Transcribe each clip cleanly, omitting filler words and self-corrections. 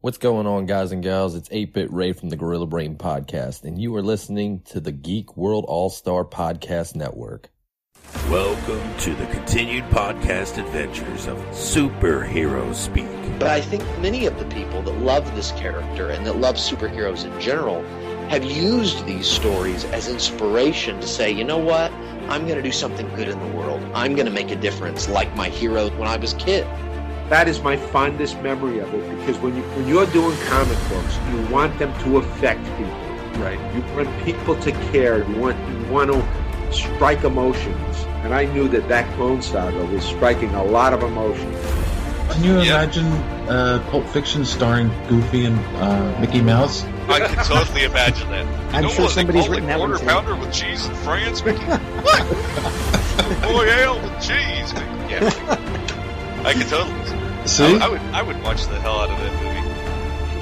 What's going on, guys and gals? It's 8-Bit Ray from the Gorilla Brain Podcast, and you are listening to the Geek World All-Star Podcast Network. Welcome to the continued podcast adventures of Superhero Speak. But I think many of the people that love this character and that love superheroes in general have used these stories as inspiration to say, you know what? I'm going to do something good in the world. I'm going to make a difference like my hero when I was a kid. That is my fondest memory of it, because when you're doing comic books, you want them to affect people. Right. You want people to care. You want to strike emotions. And I knew that Clone Saga was striking a lot of emotions. Can you imagine Pulp Fiction starring Goofy and Mickey Mouse? I can totally imagine that. I'm sure somebody's written that one quarter pounder with cheese and France, Mickey? What? Boy, ale with cheese, Mickey. Yeah, I can totally. See? I would watch the hell out of that movie.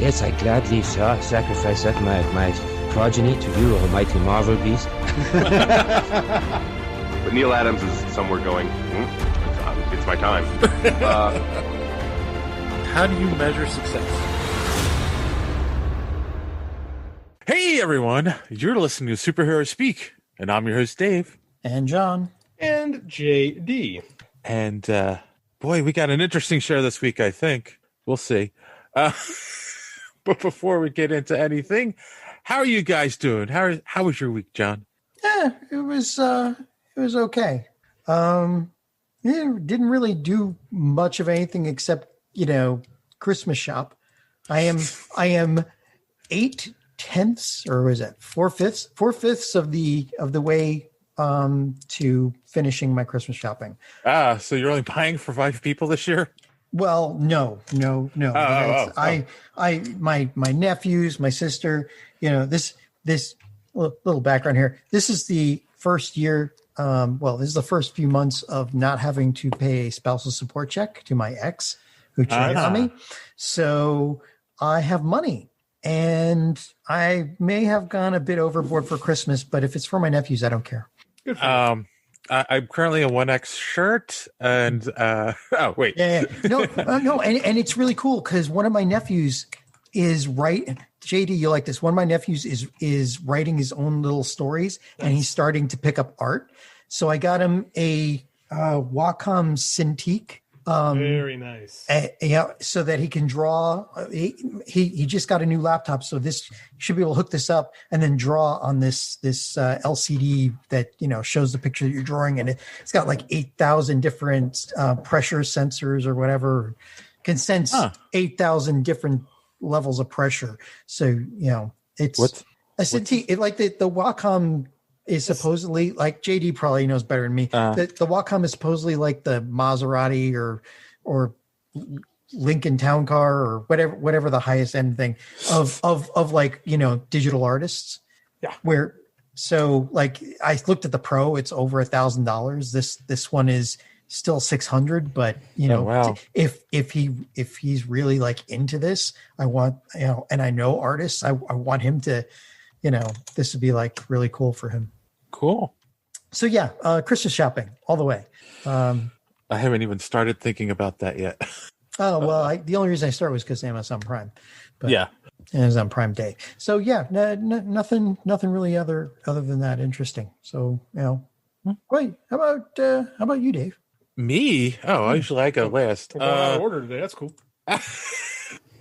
Yes, I gladly sacrifice that my progeny to you, almighty Marvel beast. But Neil Adams is somewhere going, it's my time. How do you measure success? Hey, everyone. You're listening to Superhero Speak, and I'm your host, Dave. And John. And JD. And, boy, we got an interesting show this week, I think. We'll see. But before we get into anything, how are you guys doing? How was your week, John? Yeah, it was okay. Didn't really do much of anything except, Christmas shop. I am 8/10 or was it 4/5 of the way to finishing my Christmas shopping. So you're only buying for 5 people this year? Well, no. My nephews, my sister, this little background here. This is the first year. This is the first few months of not having to pay a spousal support check to my ex who cheated on me. So I have money, and I may have gone a bit overboard for Christmas, but if it's for my nephews, I don't care. I'm currently a 1X shirt, and no, and it's really cool because one of my nephews is JD, you like this? One of my nephews is writing his own little stories, and he's starting to pick up art. So I got him a Wacom Cintiq. Very nice. So that he can draw. He just got a new laptop, so this should be able to hook this up and then draw on this LCD that shows the picture that you're drawing, and it's got like 8,000 different pressure sensors or whatever. Can sense 8,000 different levels of pressure. So it's a Cintiq. Like the Wacom is supposedly, like JD probably knows better than me. The Wacom is supposedly like the Maserati or Lincoln Town Car or whatever the highest end thing of like digital artists. Yeah. So like I looked at the Pro, it's over $1,000. This one is still 600, but if he's really like into this, I want and I know artists, I want him to, this would be like really cool for him. Cool. So yeah, Christmas shopping all the way. I haven't even started thinking about that yet. Oh well, the only reason I started was because Amazon Prime. But yeah, Amazon Prime Day. So yeah, nothing really other than that interesting. So great. How about you, Dave? Me? Oh, usually I go last. We're going out of order today. That's cool.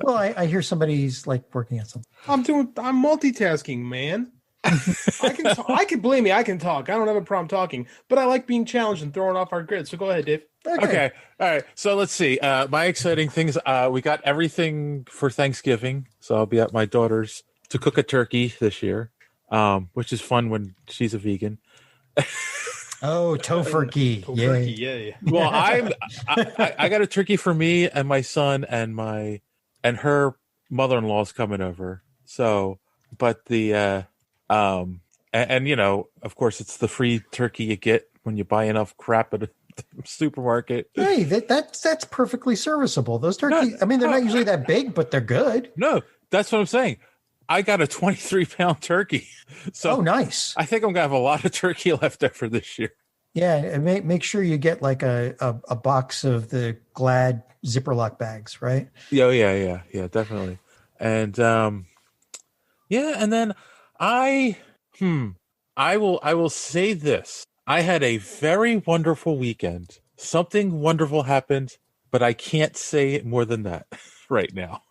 Well, I hear somebody's like working on something. I'm multitasking, man. I can blame me. I can talk. I don't have a problem talking, but I like being challenged and throwing off our grid. So go ahead, Dave. Okay. All right. So let's see. My exciting things. We got everything for Thanksgiving. So I'll be at my daughter's to cook a turkey this year, which is fun when she's a vegan. Oh, tofurkey. Yay. Well, I got a turkey for me and my son and her mother-in-law's coming over. So, but the of course it's the free turkey you get when you buy enough crap at a supermarket. Hey, that's perfectly serviceable. Those turkeys, they're not usually that big, but they're good. No, that's what I'm saying. I got a 23-pound turkey. So nice. I think I'm gonna have a lot of turkey left over this year. Yeah, and make sure you get like a box of the Glad zipper lock bags, right? Yeah, definitely. And yeah, and then I will say this. I had a very wonderful weekend. Something wonderful happened, but I can't say more than that right now.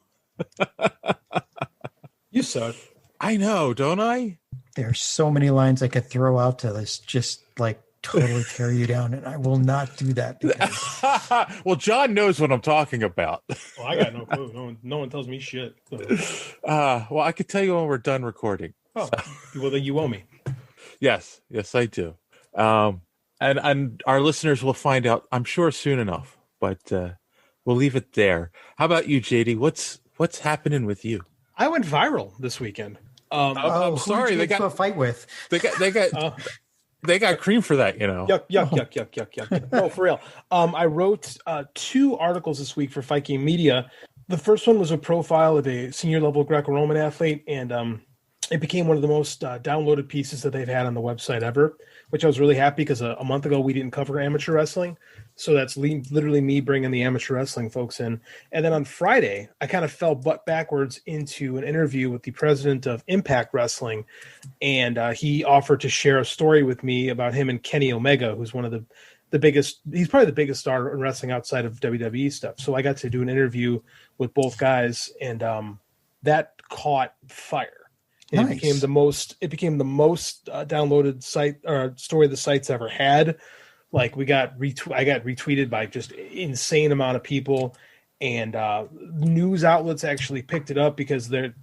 You suck. I know, don't I? There's so many lines I could throw out to this, just like totally tear you down, and I will not do that. Because... Well, John knows what I'm talking about. Well, I got no clue. No one tells me shit. Well, I could tell you when we're done recording. Oh, well, then you owe me. Yes, I do. And our listeners will find out, I'm sure, soon enough. But we'll leave it there. How about you, JD? What's happening with you? I went viral this weekend. I'm sorry, they got a fight with. They got cream for that, you know. Yuck. No, for real. I wrote 2 articles this week for Fight Game Media. The first one was a profile of a senior level Greco-Roman athlete, and it became one of the most downloaded pieces that they've had on the website ever, which I was really happy because a month ago we didn't cover amateur wrestling. So that's literally me bringing the amateur wrestling folks in. And then on Friday, I kind of fell butt backwards into an interview with the president of Impact Wrestling. And he offered to share a story with me about him and Kenny Omega, who's one of the biggest, he's probably the biggest star in wrestling outside of WWE stuff. So I got to do an interview with both guys, and that caught fire. Nice. It became the most downloaded site or story the site's ever had. Like I got retweeted by just insane amount of people, and news outlets actually picked it up because the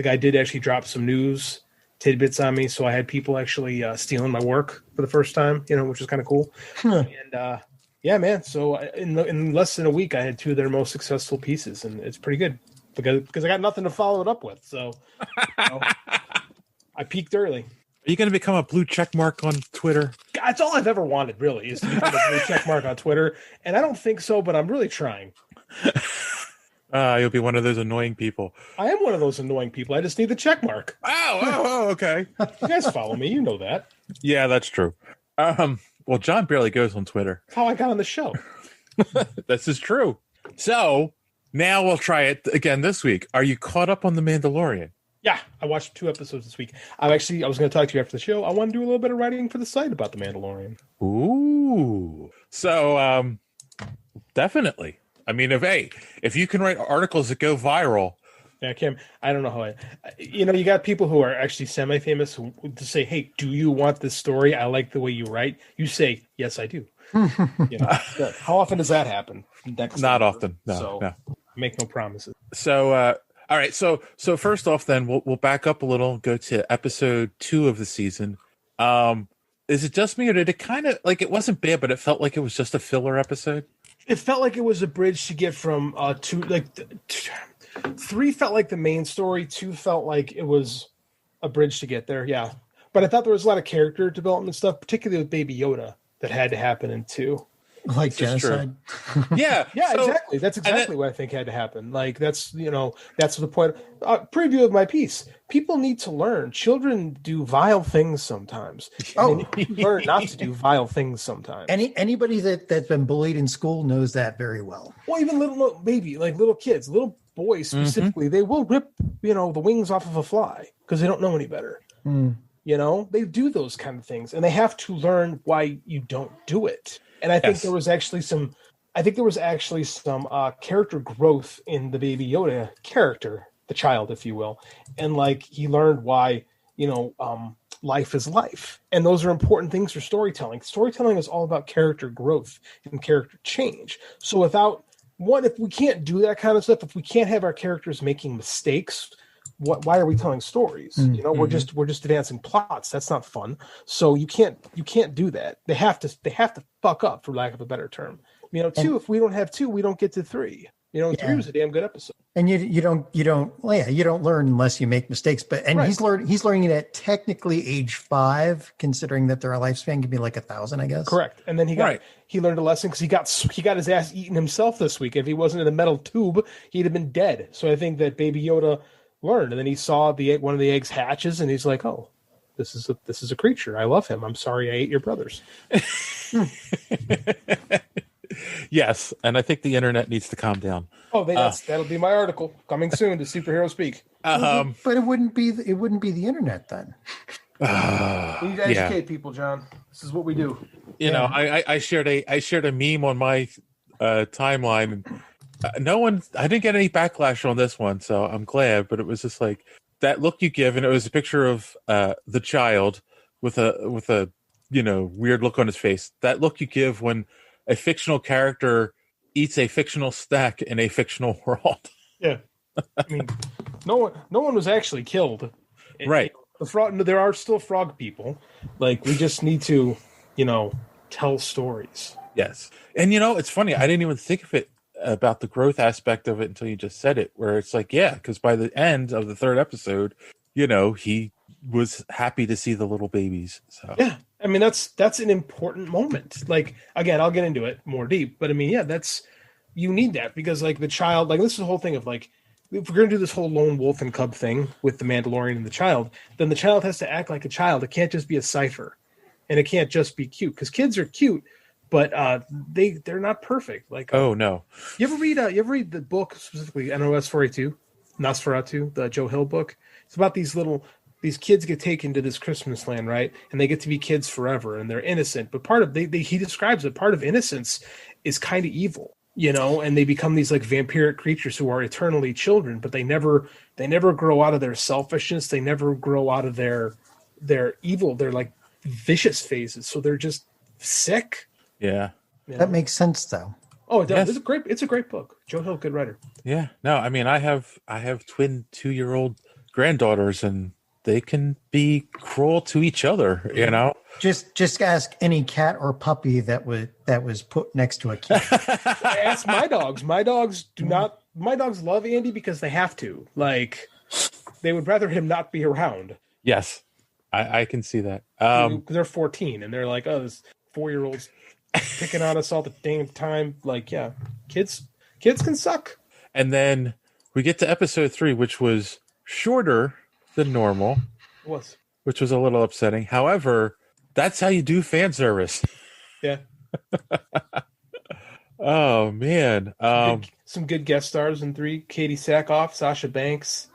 guy did actually drop some news tidbits on me. So I had people actually stealing my work for the first time, which was kind of cool. And yeah, man. So in less than a week, I had 2 of their most successful pieces, and it's pretty good. Because I got nothing to follow it up with, so I peaked early. Are you going to become a blue check mark on Twitter? That's all I've ever wanted, really, is to become a blue check mark on Twitter, and I don't think so, but I'm really trying. You'll be one of those annoying people. I am one of those annoying people. I just need the check mark. Oh, okay. You guys follow me, you know that. Yeah, that's true. Well, John barely goes on Twitter. That's how I got on the show. This is true. So now we'll try it again this week. Are you caught up on The Mandalorian? Yeah, I watched 2 episodes this week. I was going to talk to you after the show. I want to do a little bit of writing for the site about The Mandalorian. Ooh. So, definitely. I mean, if you can write articles that go viral. Yeah, Kim, I don't know how you got people who are actually semi-famous who to say, hey, do you want this story? I like the way you write. You say, yes, I do. How often does that happen? Not often. No. Make no promises. So, all right. So first off, then we'll back up a little and go to episode 2 of the season. Is it just me, or did it kind of it wasn't bad, but it felt like it was just a filler episode? It felt like it was a bridge to get from 3 felt like the main story. 2 felt like it was a bridge to get there. Yeah, but I thought there was a lot of character development stuff, particularly with Baby Yoda, that had to happen in 2. Like genocide. Yeah, exactly. That's exactly what I think had to happen. Like that's the point. Preview of my piece. People need to learn. Children do vile things sometimes. They need to learn not to do vile things sometimes. Anybody that's been bullied in school knows that very well. Well, even little kids, little boys specifically, they will rip the wings off of a fly because they don't know any better. They do those kind of things, and they have to learn why you don't do it. And I think there was actually some character growth in the Baby Yoda character, the child, if you will. And he learned why, life is life. And those are important things for storytelling. Storytelling is all about character growth and character change. So if we can't do that kind of stuff, if we can't have our characters making mistakes, why are we telling stories? We're just advancing plots. That's not fun. So you can't do that. They have to fuck up, for lack of a better term. 2, if we don't have 2, we don't get to 3. 3 was a damn good episode. And you don't learn unless you make mistakes. But he's learning it at technically age 5, considering that their lifespan can be like 1,000, I guess. Correct. And then he learned a lesson because he got his ass eaten himself this week. If he wasn't in a metal tube, he'd have been dead. So I think that Baby Yoda learned, and then he saw one of the eggs hatches, and he's like, "Oh, this is a creature. I love him. I'm sorry I ate your brothers." Yes, and I think the internet needs to calm down. Oh, that'll be my article coming soon to Superhero Speak. But it wouldn't be the internet then. We need to educate people, John. This is what we do. You know, I shared a meme on my timeline. And I didn't get any backlash on this one, so I'm glad. But it was just like that look you give, and it was a picture of the child with a weird look on his face. That look you give when a fictional character eats a fictional snack in a fictional world. Yeah, I mean, no one was actually killed. Right. The frog. There are still frog people. Like, we just need to, tell stories. Yes, and it's funny. I didn't even think of it about the growth aspect of it until you just said it. Where it's like, yeah, because by the end of the third episode, he was happy to see the little babies. So yeah, I mean that's an important moment. Like, again, I'll get into it more deep, but I mean, yeah, you need that because like the child, like this is the whole thing of like, if we're going to do this whole lone wolf and cub thing with the Mandalorian and the child, then the child has to act like a child. It can't just be a cipher, and it can't just be cute because kids are cute, but they're not perfect. Like, oh no, you ever read the book specifically Nosferatu, the Joe Hill book? It's about these kids get taken to this Christmas land, right? And they get to be kids forever, and they're innocent. But part of he describes that part of innocence is kind of evil. And they become these like vampiric creatures who are eternally children, but they never grow out of their selfishness. They never grow out of their evil. They're like vicious phases. So they're just sick. Yeah. That makes sense though. Oh, it does. Yes. It's a great book. Joe Hill, good writer. Yeah. No, I mean, I have twin 2-year-old granddaughters, and they can be cruel to each other, Just ask any cat or puppy that was put next to a kid. Ask my dogs. My dogs love Andy because they have to. Like, they would rather him not be around. Yes. I can see that. They're 14 and they're like, oh, this 4-year-old's picking on us all the damn time. Like, yeah, kids can suck. And then we get to episode 3, which was shorter than normal. It was. Which was a little upsetting. However, that's how you do fan service. Yeah. Oh man. Some good guest stars in 3. Katie Sackhoff, Sasha Banks,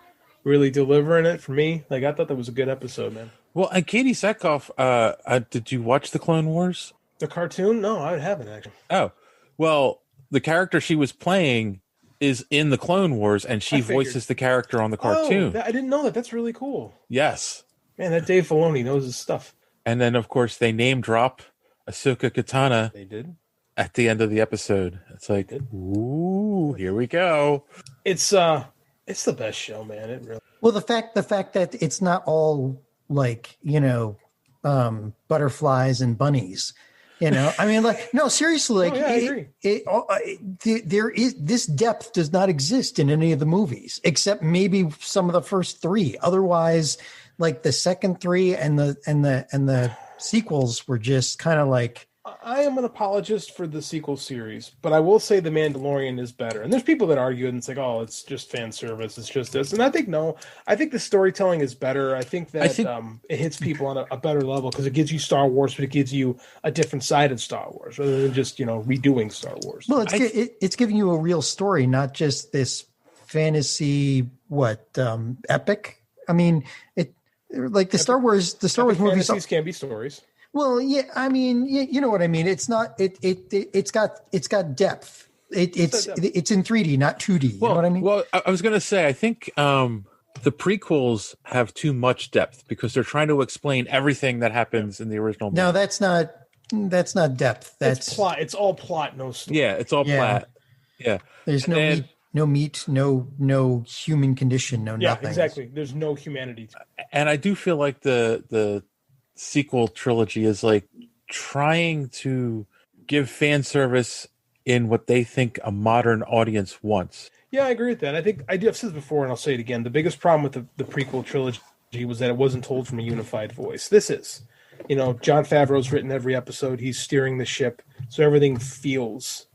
really delivering it for me. Like, I thought that was a good episode, man. Well, and Katie Sackhoff, did you watch the Clone Wars? The cartoon? No, I haven't actually. Oh, well, the character she was playing is in the Clone Wars, and she voices the character on the cartoon. I didn't know that. That's really cool. Yes. Man, that Dave Filoni knows his stuff. And then, of course, they name drop Ahsoka Katana. They did. At the end of the episode. It's like, ooh, here we go. It's the best show, man. It really. Well, the fact that it's not all like, butterflies and bunnies. I mean, like, no, seriously, like, I agree. There is this depth does not exist in any of the movies, except maybe some of the first 3. Otherwise, like the second 3 and the sequels were just kind of like. I am an apologist for the sequel series, but I will say The Mandalorian is better. And there's people that argue and it's like, oh, it's just fan service, it's just this. And I think no. I think the storytelling is better. I think that it hits people on a better level because it gives you Star Wars, but it gives you a different side of Star Wars rather than just redoing Star Wars. Well, it's giving you a real story, not just this fantasy epic. I mean, it like the Star Wars movies can be stories. Well, yeah, I mean, you know what I mean. It's not. It's got depth. It's in 3D, not 2D. You know what I mean? Well, I was going to say, I think the prequels have too much depth because they're trying to explain everything that happens in the original movie. No, that's not depth. That's plot. It's all plot, no story. Yeah, it's all plot. Yeah, there's no meat, no human condition, no nothing. Yeah, exactly. There's no humanity. And I do feel like the sequel trilogy is like trying to give fan service in what they think a modern audience wants. Yeah, I agree with that. I've said this before and I'll say it again. The biggest problem with the prequel trilogy was that it wasn't told from a unified voice. This is, Jon Favreau's written every episode. He's steering the ship. So everything feels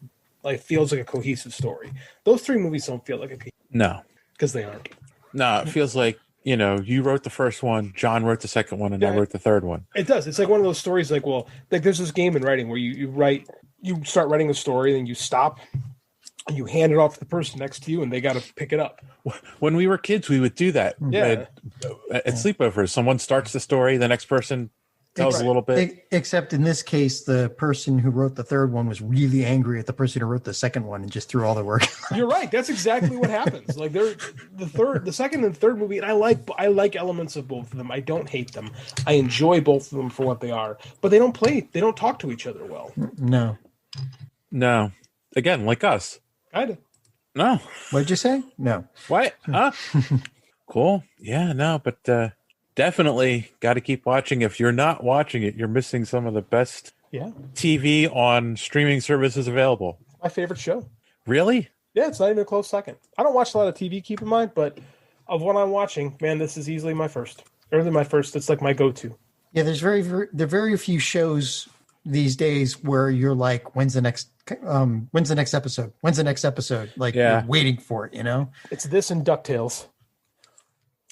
like a cohesive story. Those 3 movies don't feel like a cohesive. No. Because they aren't. No, it feels like you wrote the first one, John wrote the second one, and I wrote the third one. It does. It's like one of those stories. Like there's this game in writing where you start writing a story, and then you stop, and you hand it off to the person next to you, and they got to pick it up. When we were kids, we would do that. Yeah. At sleepovers, someone starts the story, the next person tells a little bit. Except in this case, the person who wrote the third one was really angry at the person who wrote the second one and just threw all the work. You're right. That's exactly what happens. Like the second and third movie, and I like elements of both of them. I don't hate them. I enjoy both of them for what they are. But they don't talk to each other well. No. Again, like us. Kinda. No. What'd you say? No. What? Huh? Cool. Yeah, no, but definitely got to keep watching. If you're not watching it, you're missing some of the best TV on streaming services available. My favorite show. Really? Yeah, it's not even a close second. I don't watch a lot of TV, keep in mind, but of what I'm watching, man, this is easily my first. Early my first. It's like my go-to. Yeah, there are very few shows these days where you're like, when's the next episode? When's the next episode? Like you're waiting for it, It's this and DuckTales.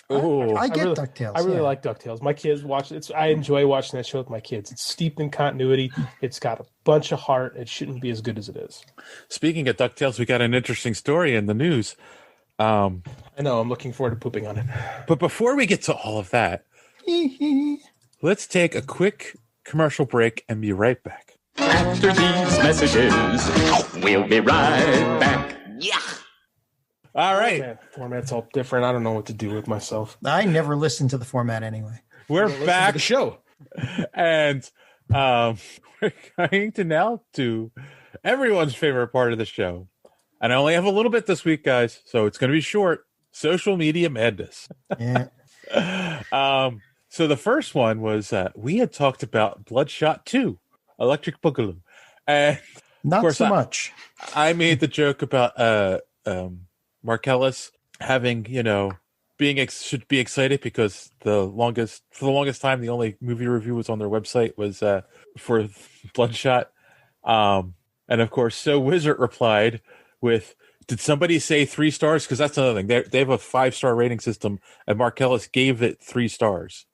I get DuckTales. I really like DuckTales. My kids watch it. I enjoy watching that show with my kids. It's steeped in continuity. It's got a bunch of heart. It shouldn't be as good as it is. Speaking of DuckTales, we got an interesting story in the news. I know. I'm looking forward to pooping on it. But before we get to all of that, let's take a quick commercial break and be right back. After these messages, we'll be right back. Yeah. All right. Format's all different. I don't know what to do with myself. I never listen to the format anyway. We're back. To the show. And we're going to now do everyone's favorite part of the show. And I only have a little bit this week, guys, so it's going to be short. Social media madness. Yeah. So the first one was we had talked about Bloodshot 2, Electric Boogaloo. And not so much. I made the joke about Marcellus having, should be excited because for the longest time, the only movie review was on their website was for Bloodshot. And of course, So Wizard replied with, did somebody say 3 stars? Because that's another thing. They have a 5-star rating system, and Marcellus gave it 3 stars.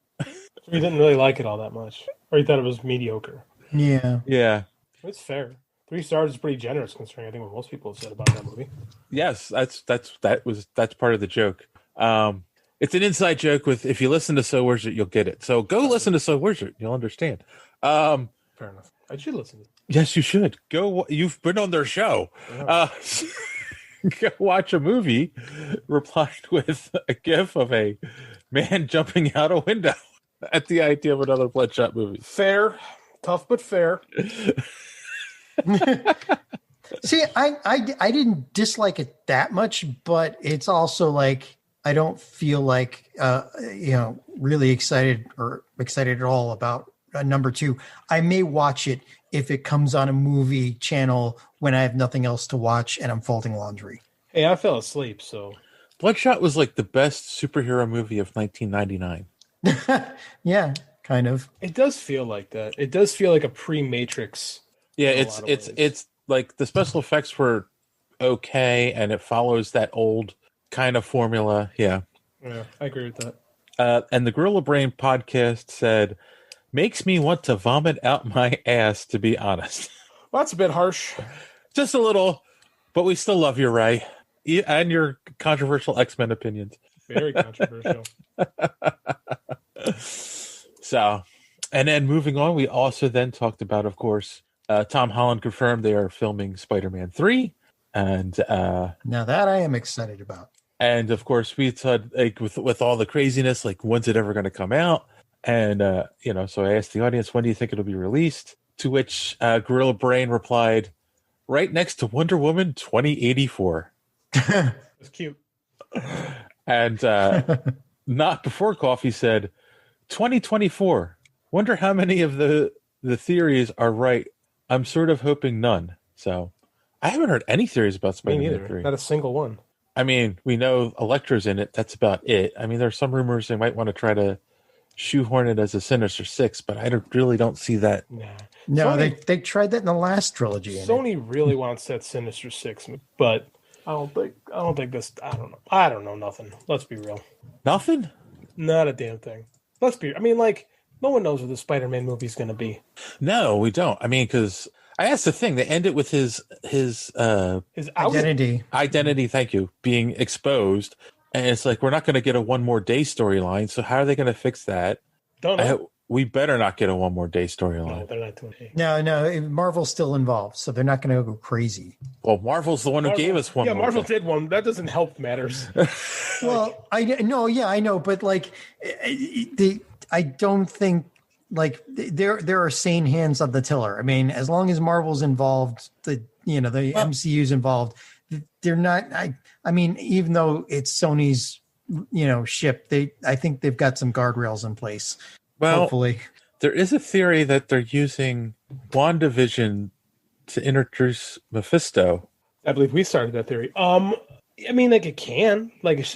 He didn't really like it all that much, or he thought it was mediocre. Yeah. Yeah. It's fair. 3 stars is pretty generous considering I think what most people have said about that movie. Yes, that's part of the joke. It's an inside joke with, if you listen to So Wizard, you'll get it. So go listen to So Wizard, you'll understand. Fair enough. I should listen to it. Yes, you should. You've been on their show. Go watch a movie. Replied with a gif of a man jumping out a window at the idea of another Bloodshot movie. Fair. Tough but fair. See, I didn't dislike it that much, but it's also like I don't feel like really excited at all about number 2. I may watch it if it comes on a movie channel when I have nothing else to watch and I'm folding laundry. Hey, I fell asleep, so Bloodshot was like the best superhero movie of 1999. Yeah, kind of. It does feel like that. It does feel like a pre-Matrix. Yeah, it's like the special effects were okay, and it follows that old kind of formula. Yeah, I agree with that. And the Gorilla Brain podcast said, makes me want to vomit out my ass, to be honest. Well, that's a bit harsh. Just a little, but we still love you, Ray, and your controversial X-Men opinions. Very controversial. So, and then moving on, we also then talked about, of course, Tom Holland confirmed they are filming Spider-Man 3. And now that I am excited about. And of course, we said, like, with all the craziness, like, when's it ever going to come out? And, so I asked the audience, when do you think it'll be released? To which Gorilla Brain replied, right next to Wonder Woman 2084. That's cute. And Not Before Coffee said, 2024. Wonder how many of the theories are right. I'm sort of hoping none. So I haven't heard any theories about Spider-Man 3. Not a single one. I mean, we know Elektra's in it. That's about it. I mean, there's some rumors they might want to try to shoehorn it as a Sinister Six, but I really don't see that. No, Sony, they tried that in the last trilogy. Sony really wants that Sinister Six, but I don't think this. I don't know nothing. Let's be real. Nothing? Not a damn thing. Let's be. I mean, like, no one knows what the Spider-Man movie is going to be. No, we don't. I mean, because that's the thing. They end it with his identity. Identity. Thank you. Being exposed, and it's like we're not going to get a one more day storyline. So how are they going to fix that? Don't know. We better not get a one more day storyline. No, they're not doing it. No, Marvel's still involved, so they're not going to go crazy. Well, Marvel's the one who gave us one. Yeah, more Marvel day. did one. That doesn't help matters. Well, I know, but like, I don't think like there are sane hands on the tiller. I mean, as long as Marvel's involved, the MCU's involved, they're not. I mean, even though it's Sony's ship, I think they've got some guardrails in place. Well, hopefully. There is a theory that they're using WandaVision to introduce Mephisto. I believe we started that theory. I mean, like, it can. Like,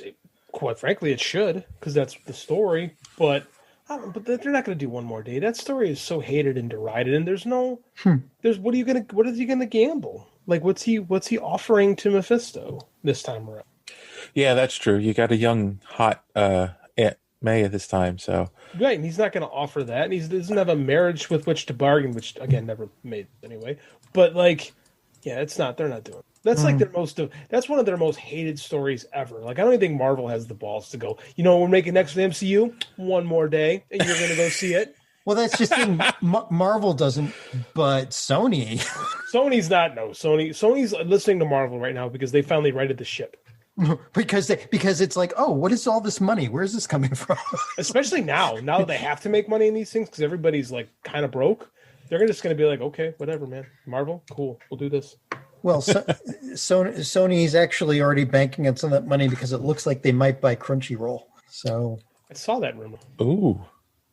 quite frankly, it should, because that's the story. But they're not going to do one more day. That story is so hated and derided, and there's no. What is he gonna gamble? Like, what's he offering to Mephisto this time around? Yeah, that's true. You got a young, hot Aunt May at this time, so right, and he's not going to offer that, and he doesn't have a marriage with which to bargain, which again never made anyway. But like, yeah, it's not. They're not doing it. That's like that's one of their most hated stories ever. Like, I don't even think Marvel has the balls to go, we're making next for the MCU, one more day, and you're going to go see it. Well, that's just thing. Marvel doesn't, but Sony's not. No, Sony's listening to Marvel right now because they finally righted the ship. because it's like, oh, what is all this money? Where's this coming from? Especially now that they have to make money in these things because everybody's like kind of broke. They're just going to be like, okay, whatever, man. Marvel, cool, we'll do this. Well, Sony's actually already banking on some of that money because it looks like they might buy Crunchyroll. So I saw that rumor. Ooh,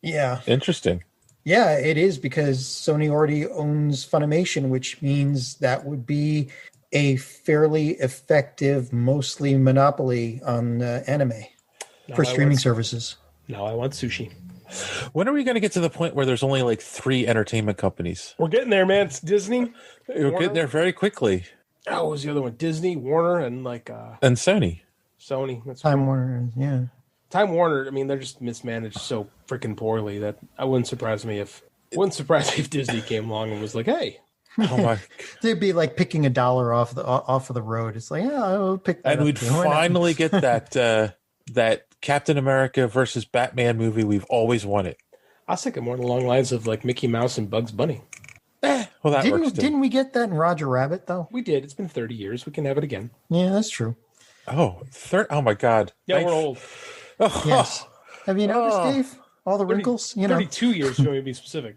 yeah, interesting. Yeah, it is because Sony already owns Funimation, which means that would be a fairly effective, mostly monopoly on anime for streaming services. Now I want sushi. When are we going to get to the point where there's only like 3 entertainment companies? We're getting there, man. It's Disney. We're getting there very quickly. Oh, what was the other one? Disney, Warner, and and Sony. Sony. That's Time Warner, yeah. Time Warner. I mean, they're just mismanaged so freaking poorly that I wouldn't surprise me if Disney came along and was like, "Hey." Oh my! They'd be like picking $1 off of the road. It's like, yeah, I'll pick that. And we'd finally get that Captain America versus Batman movie we've always wanted. I was thinking more along the lines of like Mickey Mouse and Bugs Bunny. Well, that works too. Didn't we get that in Roger Rabbit though? We did. It's been 30 years. We can have it again. Yeah, that's true. Oh, oh my God! Yeah, we're old. Oh. Yes. Have you noticed, Dave? All the wrinkles. 32 years. You want me to be specific?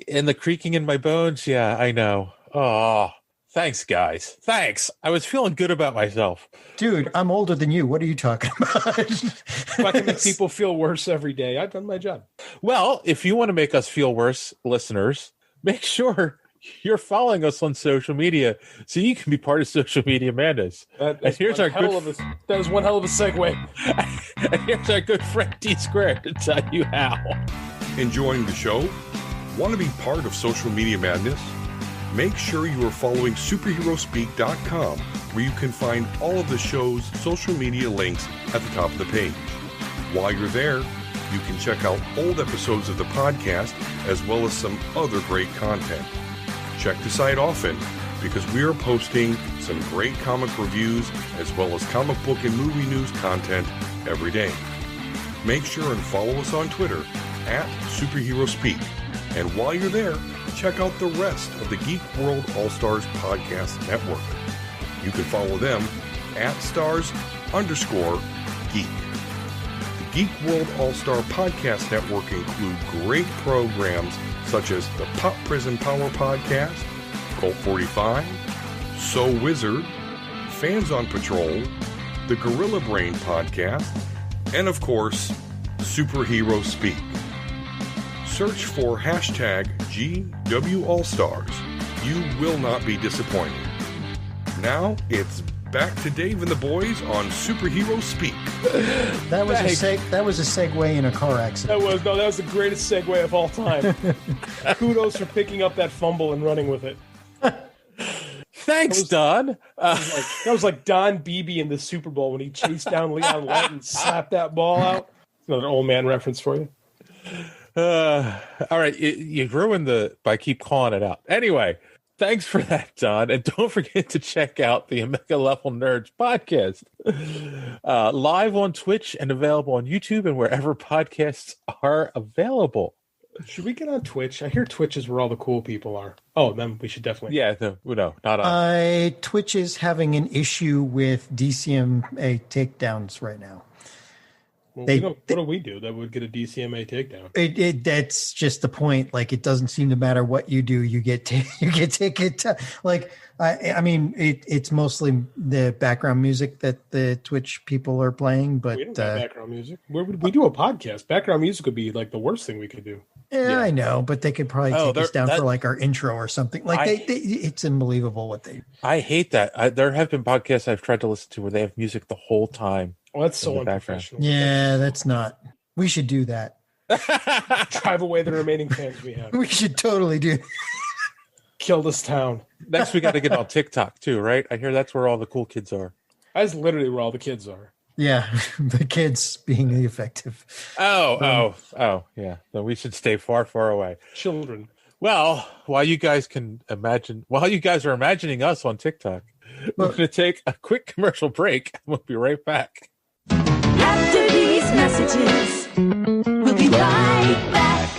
And the creaking in my bones. Yeah, I know. Oh, thanks, guys. Thanks. I was feeling good about myself. Dude, I'm older than you. What are you talking about? If I can make people feel worse every day, I've done my job. Well, if you want to make us feel worse, listeners, make sure you're following us on social media so you can be part of Social Media Madness. That was one hell of a segue. And here's our good friend T Squared to tell you how. Enjoying the show? Want to be part of Social Media Madness? Make sure you are following superheroespeak.com, where you can find all of the show's social media links at the top of the page. While you're there, you can check out old episodes of the podcast as well as some other great content. Check the site often because we are posting some great comic reviews as well as comic book and movie news content every day. Make sure and follow us on Twitter at SuperheroSpeak. And while you're there, check out the rest of the Geek World All-Stars Podcast Network. You can follow them at @stars_geek. The Geek World All-Star Podcast Network include great programs such as the Pop Prison Power Podcast, Cult 45, So Wizard, Fans on Patrol, the Gorilla Brain Podcast, and of course, Superhero Speak. Search for #GWAllStars. You will not be disappointed. Now it's back to Dave and the boys on Superhero Speak. That was a segue in a car accident. That was the greatest segue of all time. Kudos for picking up that fumble and running with it. Thanks, Don. That was like Don Beebe in the Super Bowl when he chased down Leon Lett and slapped that ball out. Another old man reference for you. All right, you ruined by keep calling it out. Anyway, thanks for that, Don. And don't forget to check out the Omega Level Nerds podcast. Live on Twitch and available on YouTube and wherever podcasts are available. Should we get on Twitch? I hear Twitch is where all the cool people are. Oh, then we should definitely. Yeah, no, not on. Twitch is having an issue with DCMA takedowns right now. Well, what do we do that would get a DCMA takedown? That's just the point. Like, it doesn't seem to matter what you do, you get taken. Like, I mean, it's mostly the background music that the Twitch people are playing. But we don't have background music. We do a podcast. Background music would be like the worst thing we could do. Yeah, I know, but they could probably take us down for like our intro or something. Like, it's unbelievable what they. I hate that. There have been podcasts I've tried to listen to where they have music the whole time. Well, that's so unprofessional. Yeah, that's not. We should do that. Drive away the remaining fans we have. We should totally do. Kill this town. Next, we got to get on TikTok too, right? I hear that's where all the cool kids are. That's literally where all the kids are. Yeah, the kids being effective. Oh, yeah. So we should stay far, far away. Children. Well, while you guys are imagining us on TikTok, we're going to take a quick commercial break. We'll be right back. After these messages, we'll be right back.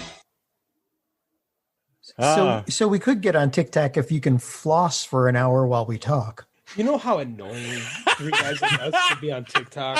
So we could get on TikTok if you can floss for an hour while we talk. You know how annoying three guys like us to be on TikTok?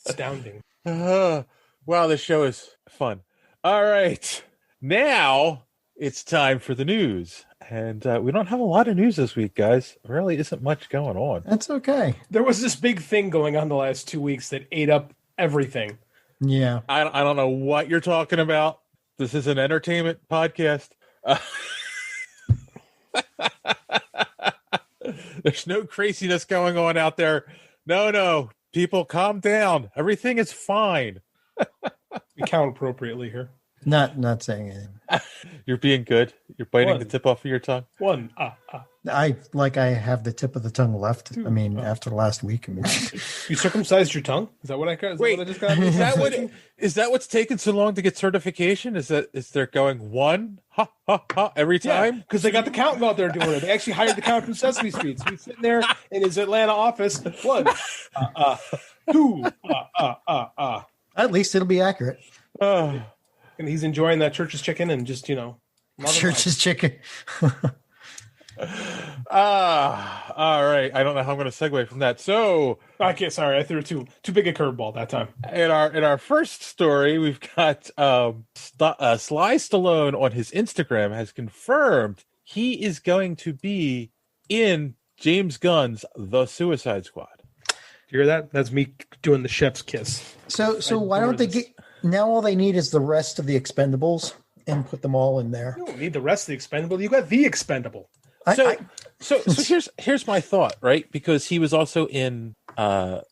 Astounding. Wow, this show is fun. All right. Now it's time for the news. And we don't have a lot of news this week, guys. There really isn't much going on. That's okay. There was this big thing going on the last 2 weeks that ate up everything. Yeah. I don't know what you're talking about. This is an entertainment podcast. There's no craziness going on out there. No. People, calm down. Everything is fine. We count appropriately here. Not saying anything. You're being good. You're biting the tip off of your tongue. One. I have the tip of the tongue left. I mean, after last week. I mean, you circumcised your tongue? Is that what I got? Wait, what I just got? Is that what's taking so long to get certification? Is they're going one every time? Because they got the accountant out there doing it. They actually hired the accountant from Sesame Street. So he's sitting there in his Atlanta office. One, two, At least it'll be accurate. And he's enjoying that church's chicken and just, church's chicken. All right. I don't know how I'm going to segue from that. So, okay, sorry, I threw too big a curveball that time. In our first story, we've got Sly Stallone on his Instagram has confirmed he is going to be in James Gunn's The Suicide Squad. Do you hear that? That's me doing the chef's kiss. So why don't they get now? All they need is the rest of the Expendables and put them all in there. You don't need the rest of the Expendable. You got the Expendable. So here's my thought, right? Because he was also in the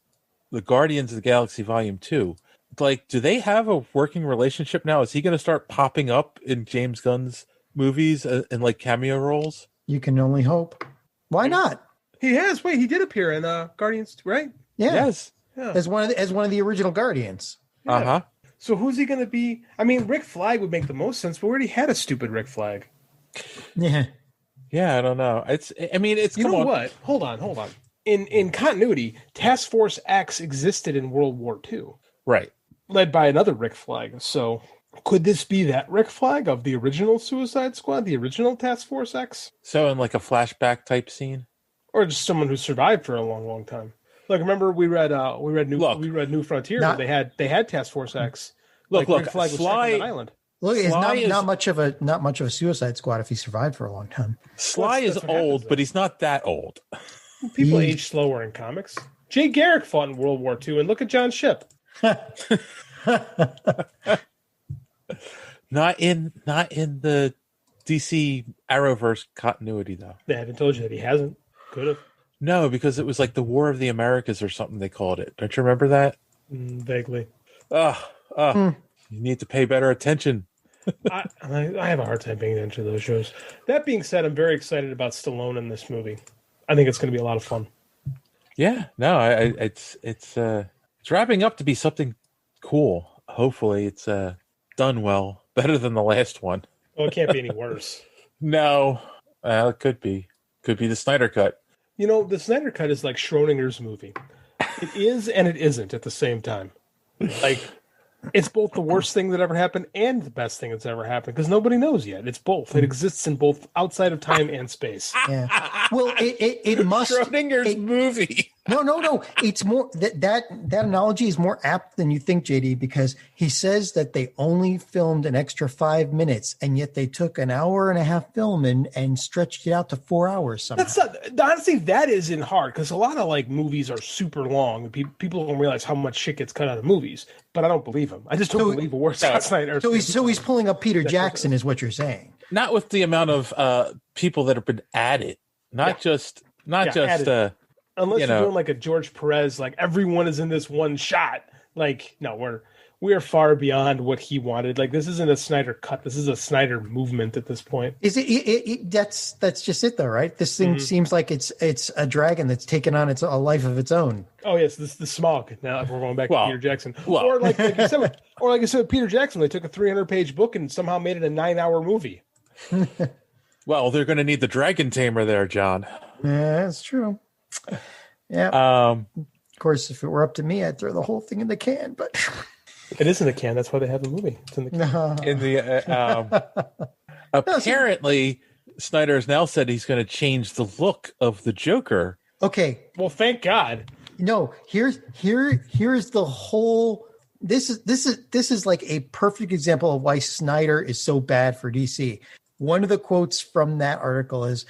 Guardians of the Galaxy Volume 2. Like, do they have a working relationship now? Is he going to start popping up in James Gunn's movies in like cameo roles? You can only hope. Why not? He has. Wait, he did appear in Guardians, right? Yeah. Yes. Yeah. As one of the original Guardians. Yeah. So who's he going to be? I mean, Rick Flag would make the most sense, but we already had a stupid Rick Flag. Yeah. Yeah, I don't know. It's. You know what? Hold on. In continuity, Task Force X existed in World War II. Right. Led by another Rick Flag. So could this be that Rick Flag of the original Suicide Squad, the original Task Force X? So in like a flashback type scene? Or just someone who survived for a long, long time. Like, remember we read New Frontier where they had Task Force X. Look, Rick Flag was stuck on an island. Look, it's not much of a Suicide Squad if he survived for a long time. Sly is old, but he's not that old. People age slower in comics. Jay Garrick fought in World War II, and look at John Shipp. Not in the DC Arrowverse continuity, though. They haven't told you that he hasn't. Could have. No, because it was like the War of the Americas or something they called it. Don't you remember that? Vaguely. You need to pay better attention. I have a hard time paying attention to those shows. That being said, I'm very excited about Stallone in this movie. I think it's going to be a lot of fun. Yeah, no, it's It's wrapping up to be something cool. Hopefully, it's done well, better than the last one. Well, it can't be any worse. No, it could be. Could be the Snyder Cut. You know, the Snyder Cut is like Schrodinger's movie. It is and it isn't at the same time. Like, it's both the worst thing that ever happened and the best thing that's ever happened because nobody knows yet. It's both. It exists in both outside of time and space. Yeah. Well, it must. Schrodinger's movie. No. It's more that analogy is more apt than you think, JD, because he says that they only filmed an extra 5 minutes, and yet they took an hour and a half film and stretched it out to 4 hours. Somehow. That's not, honestly, that isn't hard because a lot of like movies are super long. People don't realize how much shit gets cut out of movies, but I don't believe him. I just don't believe a word Scott Snyder. So he's pulling up Peter Jackson, is what you're saying. Not with the amount of people that have been added. Not just. Added. Unless you're doing like a George Perez, like everyone is in this one shot. Like, no, we are far beyond what he wanted. Like, this isn't a Snyder cut. This is a Snyder movement at this point. Is it that's just it though, right? This thing seems like it's a dragon that's taken on a life of its own. Oh yes, this is the smog. Now if we're going back to Peter Jackson, or like you said, with Peter Jackson, they took a 300-page book and somehow made it a 9-hour movie. Well, they're going to need the dragon tamer there, John. Yeah, that's true. Yeah. Of course, if it were up to me, I'd throw the whole thing in the can. But it is in the can. That's why they have the movie. It's in the can. Apparently, Snyder has now said he's going to change the look of the Joker. Okay. Well, thank God. No. Here's the whole. This is like a perfect example of why Snyder is so bad for DC. One of the quotes from that article is,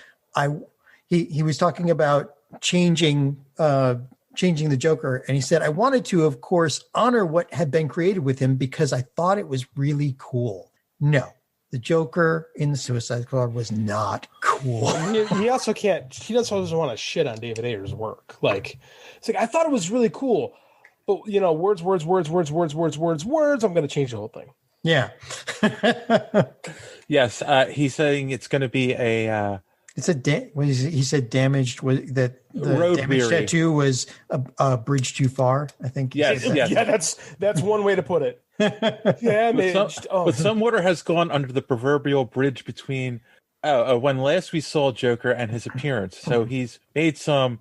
he was talking about changing the Joker, and he said, I wanted to, of course, honor what had been created with him because I thought it was really cool. No, the Joker in the Suicide Squad was not cool. He also doesn't want to shit on David Ayer's work. Like, it's like, I thought it was really cool, but words. I'm going to change the whole thing. Yeah. Yes. He's saying it's going to be a, it's he said damaged, the road damage weary. tattoo was a bridge too far, I think. Yes. Yeah, that's one way to put it. Damaged. But some water has gone under the proverbial bridge between when last we saw Joker and his appearance. So he's a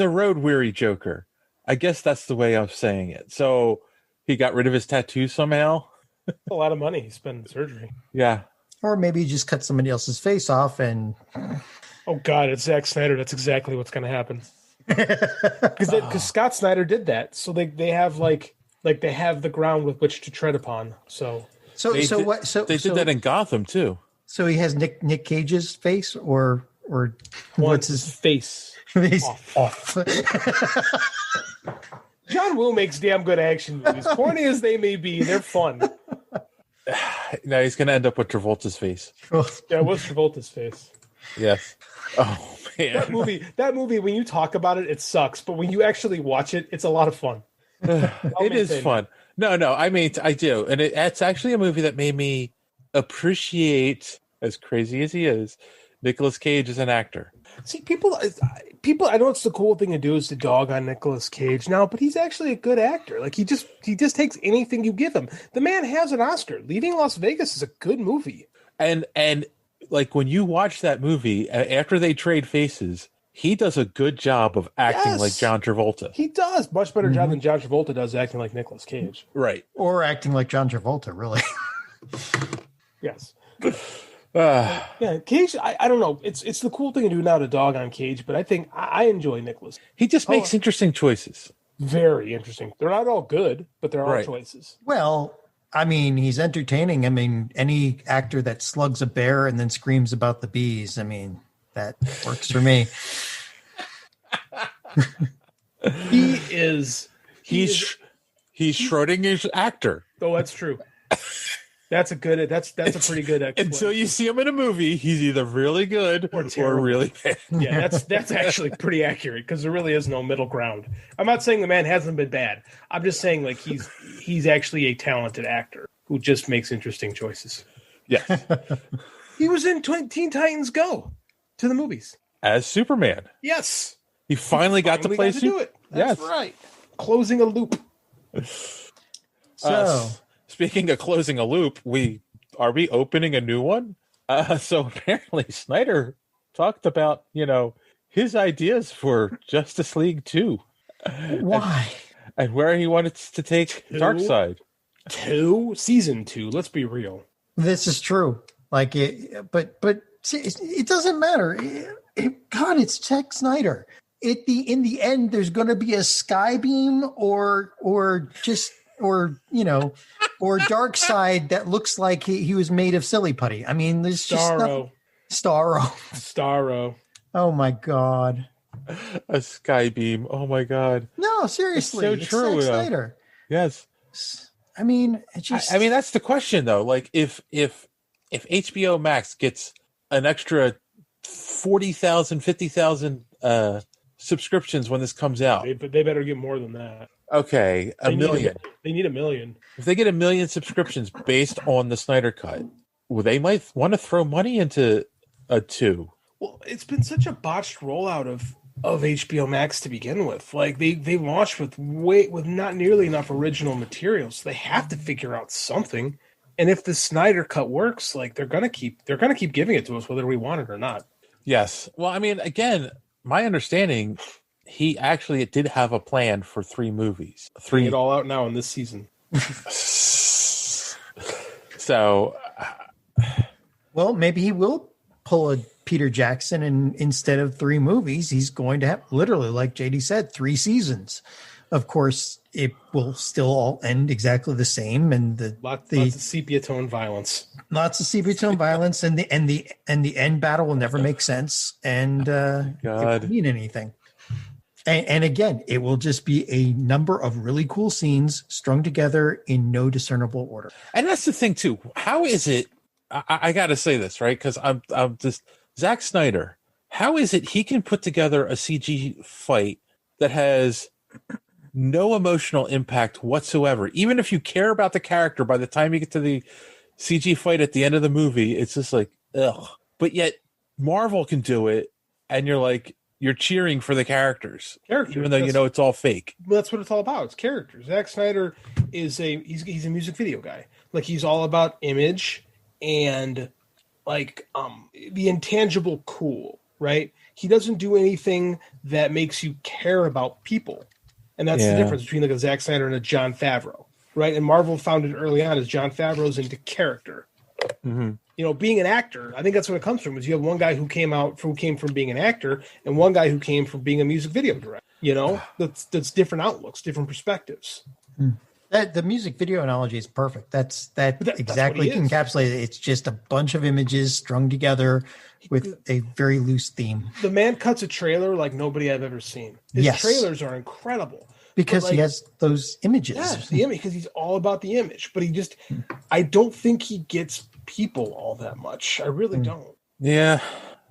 road weary Joker. I guess that's the way of saying it. So he got rid of his tattoo somehow. A lot of money he spent in surgery. Yeah. Or maybe he just cut somebody else's face off and... Oh, God, it's Zack Snyder. That's exactly what's going to happen. Because Scott Snyder did that. So they have, like they have the ground with which to tread upon. So they did that in Gotham, too. So he has Nick Cage's face or what's his face? Off. John Woo makes damn good action movies. Corny as they may be, they're fun. No, he's going to end up with Travolta's face. Yeah, it was Travolta's face. Yes. Oh, man. That movie, when you talk about it, it sucks. But when you actually watch it, it's a lot of fun. It is fun. No, I mean, I do. And it's actually a movie that made me appreciate, as crazy as he is, Nicolas Cage as an actor. See, people, I know it's the cool thing to do is to dog on Nicolas Cage now, but he's actually a good actor. Like he just takes anything you give him. The man has an Oscar. Leaving Las Vegas is a good movie. And like when you watch that movie after they trade faces, he does a good job of acting like John Travolta. He does much better job than John Travolta does acting like Nicolas Cage. Right. Or acting like John Travolta, really. Yes. Yeah, Cage. I don't know. It's the cool thing to do now to dog on Cage, but I think I enjoy Nicolas. He just makes interesting choices. Very interesting. They're not all good, but there are choices. Well, I mean, he's entertaining. I mean, any actor that slugs a bear and then screams about the bees, I mean, that works for me. He's Schrodinger's actor. Oh, that's true. That's a pretty good explanation. Until you see him in a movie, he's either really good or really bad. Yeah, that's actually pretty accurate because there really is no middle ground. I'm not saying the man hasn't been bad. I'm just saying like he's actually a talented actor who just makes interesting choices. Yes. He was in Teen Titans Go to the movies as Superman. Yes. He finally got to play do it. That's right. Closing a loop. So, speaking of closing a loop, are we opening a new one? So apparently Snyder talked about, his ideas for Justice League 2. Why? And where he wanted to take Darkseid. Season 2. Let's be real. This is true. Like it, but see, it doesn't matter. God, it's Zack Snyder. In the end, there's going to be a Skybeam or Darkseid that looks like he was made of silly putty. I mean, there's Starro. Oh my God. A Skybeam. Oh my God. No, seriously. It's so true. Zack Snyder. Yes. I mean, that's the question though. Like if HBO Max gets an extra 40,000, 50,000 subscriptions when this comes out, they better get more than that. Okay, a million. They need 1 million. If they get 1 million subscriptions based on the Snyder Cut, well, they might want to throw money into a 2. Well, it's been such a botched rollout of HBO Max to begin with. Like they launched with not nearly enough original material, so they have to figure out something. And if the Snyder Cut works, like they're gonna keep giving it to us whether we want it or not. Yes. Well, I mean, again, my understanding, he actually did have a plan for 3 movies. Bring it all out now in this season. So, well, maybe he will pull a Peter Jackson, and instead of 3 movies, he's going to have literally, like JD said, 3 seasons. Of course, it will still all end exactly the same, and lots of sepia tone violence. Lots of sepia tone violence, and the end battle will never make sense, and it won't mean anything. And again, it will just be a number of really cool scenes strung together in no discernible order. And that's the thing too. How is it? I got to say this, right? Because I'm just Zack Snyder. How is it he can put together a CG fight that has no emotional impact whatsoever? Even if you care about the character, by the time you get to the CG fight at the end of the movie, it's just like, ugh. But yet Marvel can do it, and you're cheering for the characters, even though you know it's all fake. Well, that's what it's all about. It's characters. Zack Snyder is he's a music video guy. Like he's all about image and the intangible cool, right? He doesn't do anything that makes you care about people. And that's the difference between a Zack Snyder and a Jon Favreau, right? And Marvel found it early on as Jon Favreau's into character. Mm-hmm. Being an actor, I think that's what it comes from. Is you have one guy who came from being an actor, and one guy who came from being a music video director. That's different outlooks, different perspectives. The music video analogy is perfect. That's exactly encapsulated. It's just a bunch of images strung together with a very loose theme. The man cuts a trailer like nobody I've ever seen. His trailers are incredible. Because he has those images. Yes, the image, because he's all about the image. But I don't think he gets people all that much. I really don't. Yeah,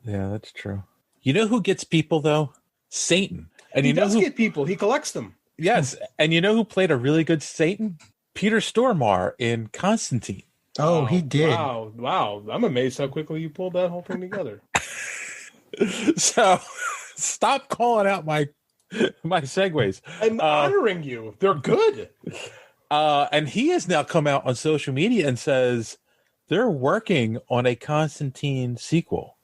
that's true. You know who gets people, though? Satan. And he does get people. He collects them. Yes, and you know who played a really good Satan? Peter Stormare in Constantine. Oh, he did. Wow. I'm amazed how quickly you pulled that whole thing together. So, stop calling out my segues. I'm honoring you. They're good. And he has now come out on social media and says they're working on a Constantine sequel.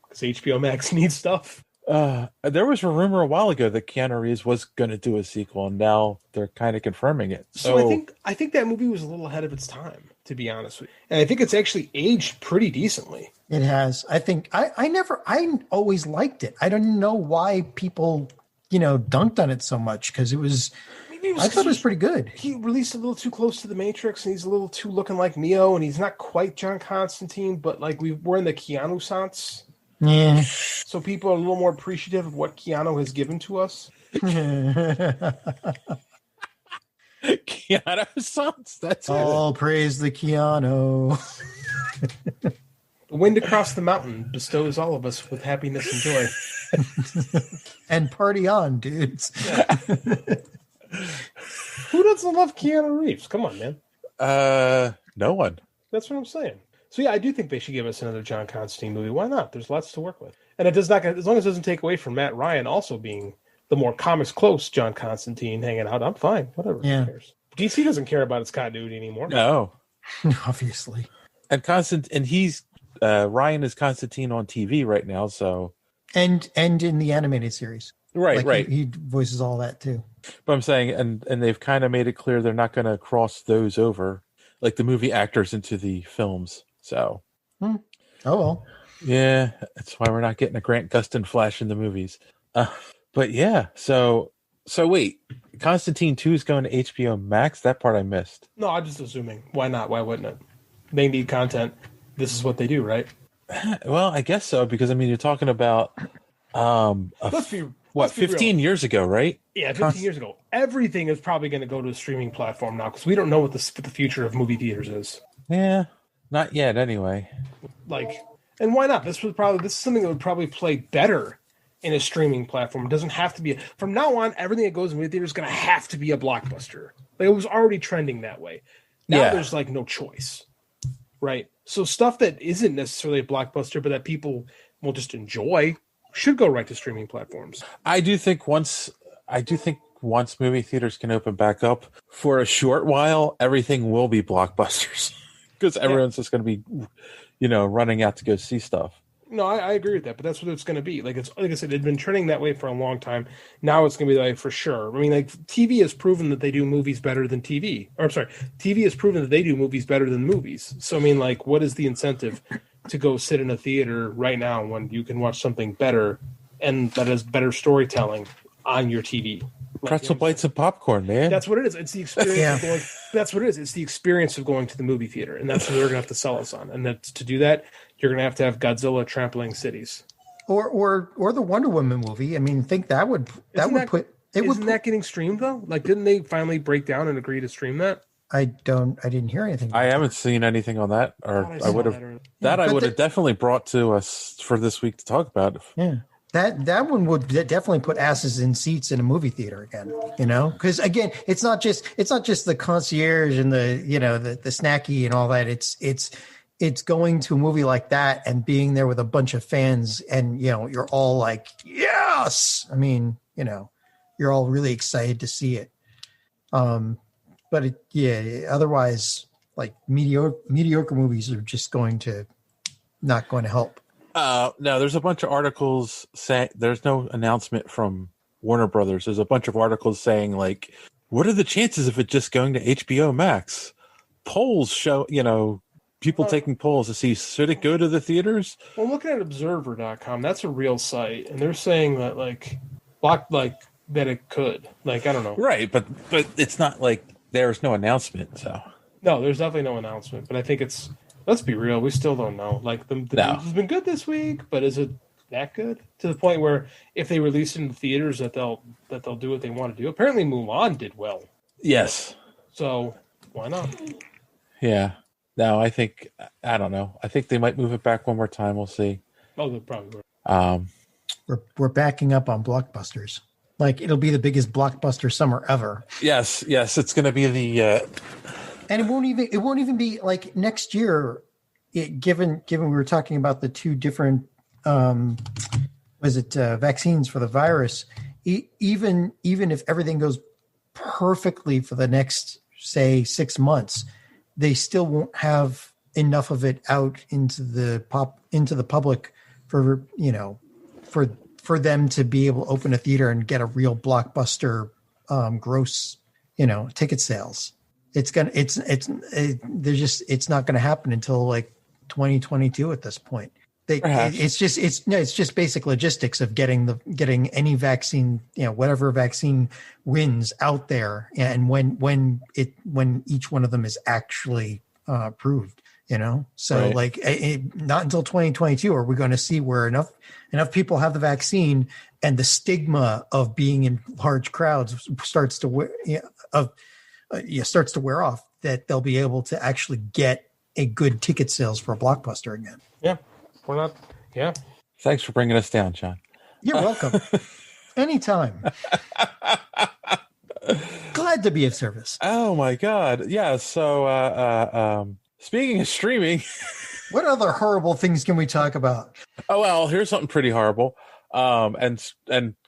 Because HBO Max needs stuff. There was a rumor a while ago that Keanu Reeves was going to do a sequel, and now they're kind of confirming it. So I think that movie was a little ahead of its time, to be honest with you. And I think it's actually aged pretty decently. It has. I think I always liked it. I don't know why people, dunked on it so much, because I thought it was pretty good. He released a little too close to the Matrix, and he's a little too looking like Neo, and he's not quite John Constantine, but we're in the Keanu sans. Yeah. So people are a little more appreciative of what Keanu has given to us. Keanu sans. That's all praise the Keanu. The wind across the mountain bestows all of us with happiness and joy. And party on, dudes. Yeah. Who doesn't love Keanu Reeves? Come on, man. No one. That's what I'm saying. So yeah, I do think they should give us another John Constantine movie. Why not? There's lots to work with, and it does not, as long as it doesn't take away from Matt Ryan also being the more comics close John Constantine hanging out. I'm fine. Whatever. Yeah. Who cares? DC doesn't care about its continuity anymore. No, obviously. And he's Ryan is Constantine on TV right now, so and in the animated series, right. He voices all that too. But I'm saying, and they've kind of made it clear they're not going to cross those over, like the movie actors into the films. So, oh well, yeah, that's why we're not getting a Grant Gustin Flash in the movies. But yeah, so wait, Constantine 2 is going to HBO Max? That part I missed. No, I'm just assuming. Why not? Why wouldn't it? They need content. This is what they do, right? Well, I guess so, because I mean, you're talking about 15 years ago, right? Yeah, 15 years ago. Everything is probably going to go to a streaming platform now because we don't know what the future of movie theaters is. Yeah, not yet. Anyway, and why not? This is something that would probably play better in a streaming platform. It doesn't have to be. From now on, everything that goes in movie theaters is going to have to be a blockbuster. Like, it was already trending that way. Now there's no choice, right? So stuff that isn't necessarily a blockbuster, but that people will just enjoy, should go right to streaming platforms. I do think once movie theaters can open back up for a short while, everything will be blockbusters because everyone's just going to be, running out to go see stuff. No, I agree with that, but that's what it's going to be. Like I said, it's been trending that way for a long time. Now it's going to be that way for sure. I mean, TV has proven that they do movies better than TV. Or I'm sorry, TV has proven that they do movies better than movies. So I mean, what is the incentive to go sit in a theater right now when you can watch something better and that has better storytelling on your TV? Pretzel bites and popcorn, man. That's what it is. It's the experience of going. That's what it is. It's the experience of going to the movie theater, and that's what they're going to have to sell us on. And to do that, you're going to have Godzilla trampling cities, or the Wonder Woman movie. I mean, think that would Isn't that getting streamed though? Like, didn't they finally break down and agree to stream that? I didn't hear anything. I haven't seen anything on that, or I would have. I would have definitely brought to us for this week to talk about. Yeah. That one would definitely put asses in seats in a movie theater again, because again, it's not just the concierge and the snacky and all that. It's going to a movie like that and being there with a bunch of fans and you're all like, yes. I mean, you're all really excited to see it. But otherwise, like mediocre movies are just not going to help. No, there's a bunch of articles saying there's no announcement from Warner Brothers. There's a bunch of articles saying what are the chances of it just going to HBO Max? Polls show, people taking polls to see should it go to the theaters. Well, looking at Observer.com, that's a real site, and they're saying that that it could. I don't know. Right, but it's not like there's no announcement. So no, there's definitely no announcement. But I think it's. Let's be real. We still don't know. The news has been good this week, but is it that good to the point where if they release it in the theaters that they'll do what they want to do? Apparently, Mulan did well. Yes. So why not? Yeah. No, I don't know. I think they might move it back one more time. We'll see. Oh, they probably will. We're backing up on blockbusters. It'll be the biggest blockbuster summer ever. Yes. It's going to be the. And it won't even be like next year. Given we were talking about the two different vaccines for the virus. Even if everything goes perfectly for the next, say, 6 months, they still won't have enough of it out into the public for them to be able to open a theater and get a real blockbuster gross ticket sales. It's not going to happen until 2022 at this point. It's just basic logistics of getting any vaccine, whatever vaccine wins out there, and when each one of them is actually approved. So right. Not until 2022 are we going to see where enough people have the vaccine and the stigma of being in large crowds starts to wear off, that they'll be able to actually get a good ticket sales for a blockbuster again. Yeah. We're not. Yeah. Thanks for bringing us down, John. You're welcome. Anytime. Glad to be of service. Oh my God. Yeah. So, speaking of streaming, what other horrible things can we talk about? Oh, well, here's something pretty horrible. And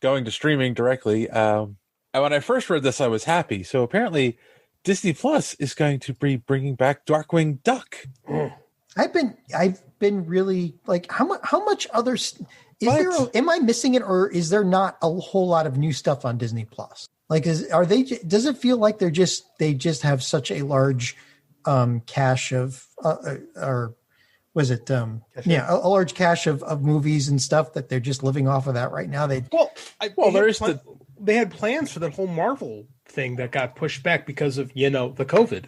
going to streaming directly. And when I first read this, I was happy. So apparently Disney Plus is going to be bringing back Darkwing Duck. I've been really like, how much other am I missing it, or is there not a whole lot of new stuff on Disney Plus? Like, does it feel like they just have such a large cache of or was it a large cache of movies and stuff that they're just living off of that right now? They had plans for that whole Marvel thing that got pushed back because of the COVID.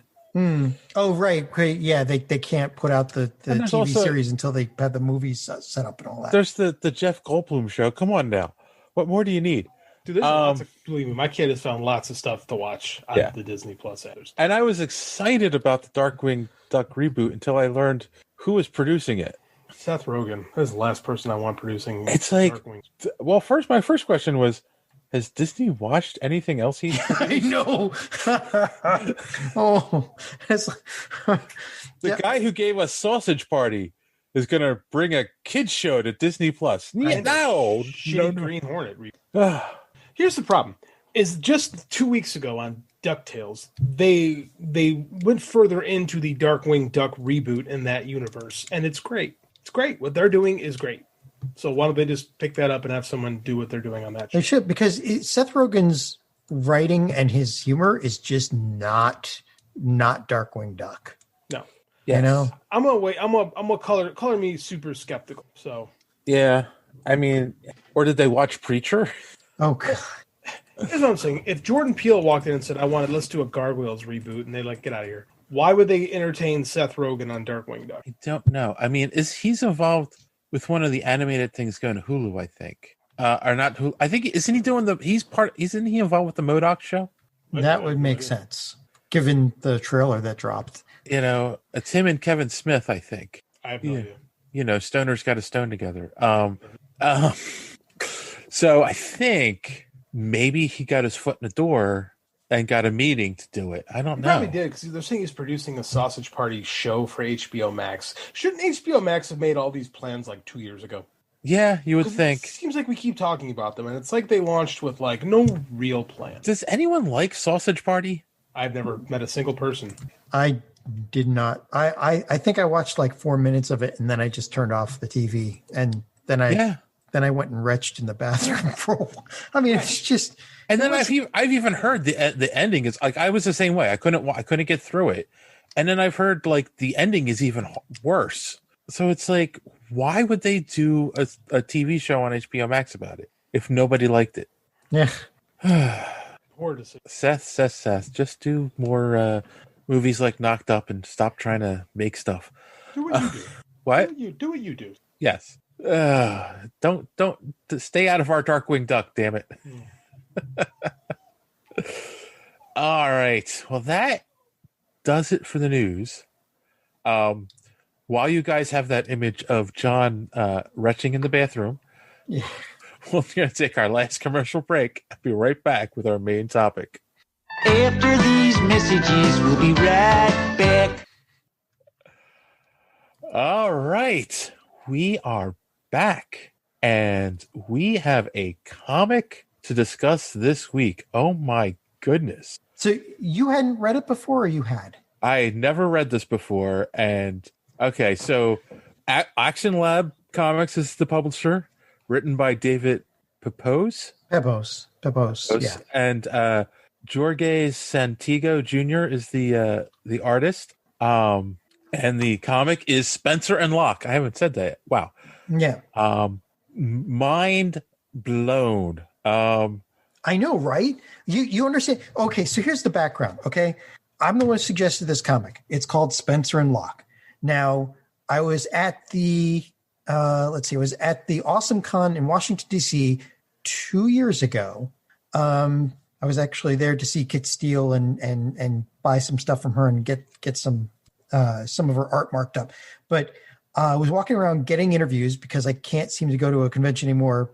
Oh, right. Yeah, they can't put out the TV series until they have the movies set up and all that. There's the Jeff Goldblum show. Come on now. What more do you need? Dude, there's lots of, believe me, my kid has found lots of stuff to watch on the Disney Plus apps. And I was excited about the Darkwing Duck reboot until I learned who was producing it. Seth Rogen. That's the last person I want producing. It's like, well, my first question was, has Disney watched anything else he's I know. The guy who gave us Sausage Party is going to bring a kids show to Disney Plus. No. Green Hornet. Here's the problem: is just 2 weeks ago on DuckTales, they went further into the Darkwing Duck reboot in that universe, and it's great. It's great. What they're doing is great. So why don't they just pick that up and have someone do what they're doing on that show? They should, because Seth Rogen's writing and his humor is just not Darkwing Duck. No. Yes. You know? I'm gonna wait. I'm gonna color me super skeptical. So yeah, I mean, or did they watch Preacher? Oh God. Here's what I'm saying. If Jordan Peele walked in and said, let's do a Gargoyles reboot, and they get out of here, why would they entertain Seth Rogen on Darkwing Duck? I don't know. I mean, he's involved with one of the animated things going to Hulu, I think. Or not Hulu. I think, isn't he involved with the MODOK show? That would make sense, given the trailer that dropped. It's him and Kevin Smith, I think. I have no idea. Stoner's got a stone together. So I think maybe he got his foot in the door and got a meeting to do it. I don't know. Probably did, because they're saying he's producing a Sausage Party show for HBO Max. Shouldn't HBO Max have made all these plans like 2 years ago? Yeah, you would think. It seems like we keep talking about them, and it's like they launched with no real plan. Does anyone like Sausage Party? I've never met a single person. I did not. I think I watched like 4 minutes of it, and then I just turned off the TV, and then I went and retched in the bathroom for a while. I mean, it's just. And then I've even heard the ending is like, I was the same way. I couldn't get through it, and then I've heard like the ending is even worse. So it's like, why would they do a TV show on HBO Max about it if nobody liked it? Yeah. Poor decision. Seth, just do more movies like Knocked Up and stop trying to make stuff. Do what you do. What? Do what you do. Yes. Don't stay out of our Darkwing Duck, damn it. All right. Well, that does it for the news. While you guys have that image of John retching in the bathroom, we're going to take our last commercial break. I'll be right back with our main topic. After these messages, we'll be right back. All right. We are back, and we have a comic to discuss this week. Oh my goodness. So you hadn't read it before, or you had? I had never read this before, and okay, so Action Lab Comics is the publisher, written by David Pepose, yeah. And Jorge Santiago Jr. is the artist. And the comic is Spencer and Locke. I haven't said that. Wow. Yeah. Mind blown. I know, right? You understand? Okay, so here's the background. Okay, I'm the one who suggested this comic. It's called Spencer and Locke. Now, I was at the Awesome Con in Washington D.C. 2 years ago. I was actually there to see Kit Steele and buy some stuff from her and get some of her art marked up. But I was walking around getting interviews because I can't seem to go to a convention anymore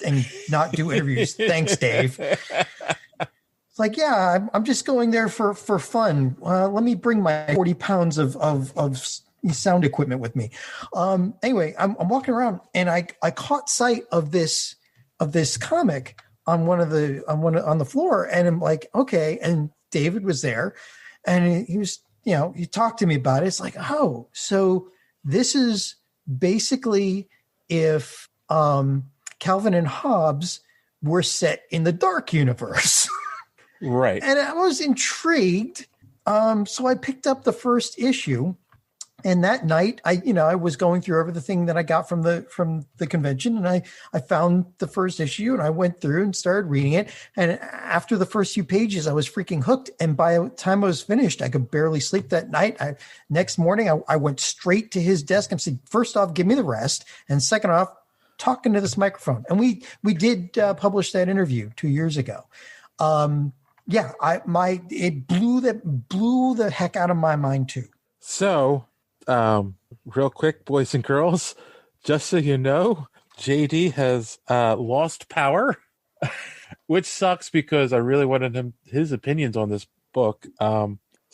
and not do interviews. Thanks, Dave. It's like, yeah, I'm just going there for fun. Let me bring my 40 pounds of sound equipment with me. Anyway, I'm walking around and I caught sight of this comic on the floor, and I'm like, okay. And David was there, and he was, he talked to me about it. It's like, oh, so this is basically if Calvin and Hobbes were set in the dark universe. Right. And I was intrigued. So I picked up the first issue, and that night I was going through everything that I got from the convention, and I found the first issue, and I went through and started reading it. And after the first few pages, I was freaking hooked. And by the time I was finished, I could barely sleep that night. Next morning, I went straight to his desk and said, first off, give me the rest. And second off, talk into this microphone. And we did publish that interview 2 years ago. It blew the heck out of my mind too. So, real quick, boys and girls, just so you know, JD has lost power, which sucks because I really wanted his opinions on this book.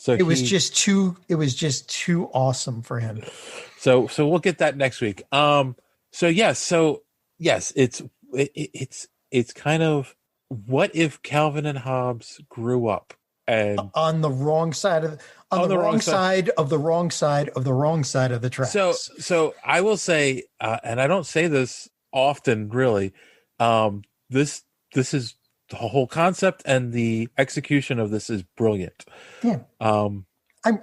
It was just too awesome for him. So we'll get that next week. Yes, it's kind of, what if Calvin and Hobbes grew up and on the wrong side of the wrong side of the wrong side of the wrong side of the tracks. So I will say, and I don't say this often, really. This is the whole concept, and the execution of this is brilliant. Yeah. I'm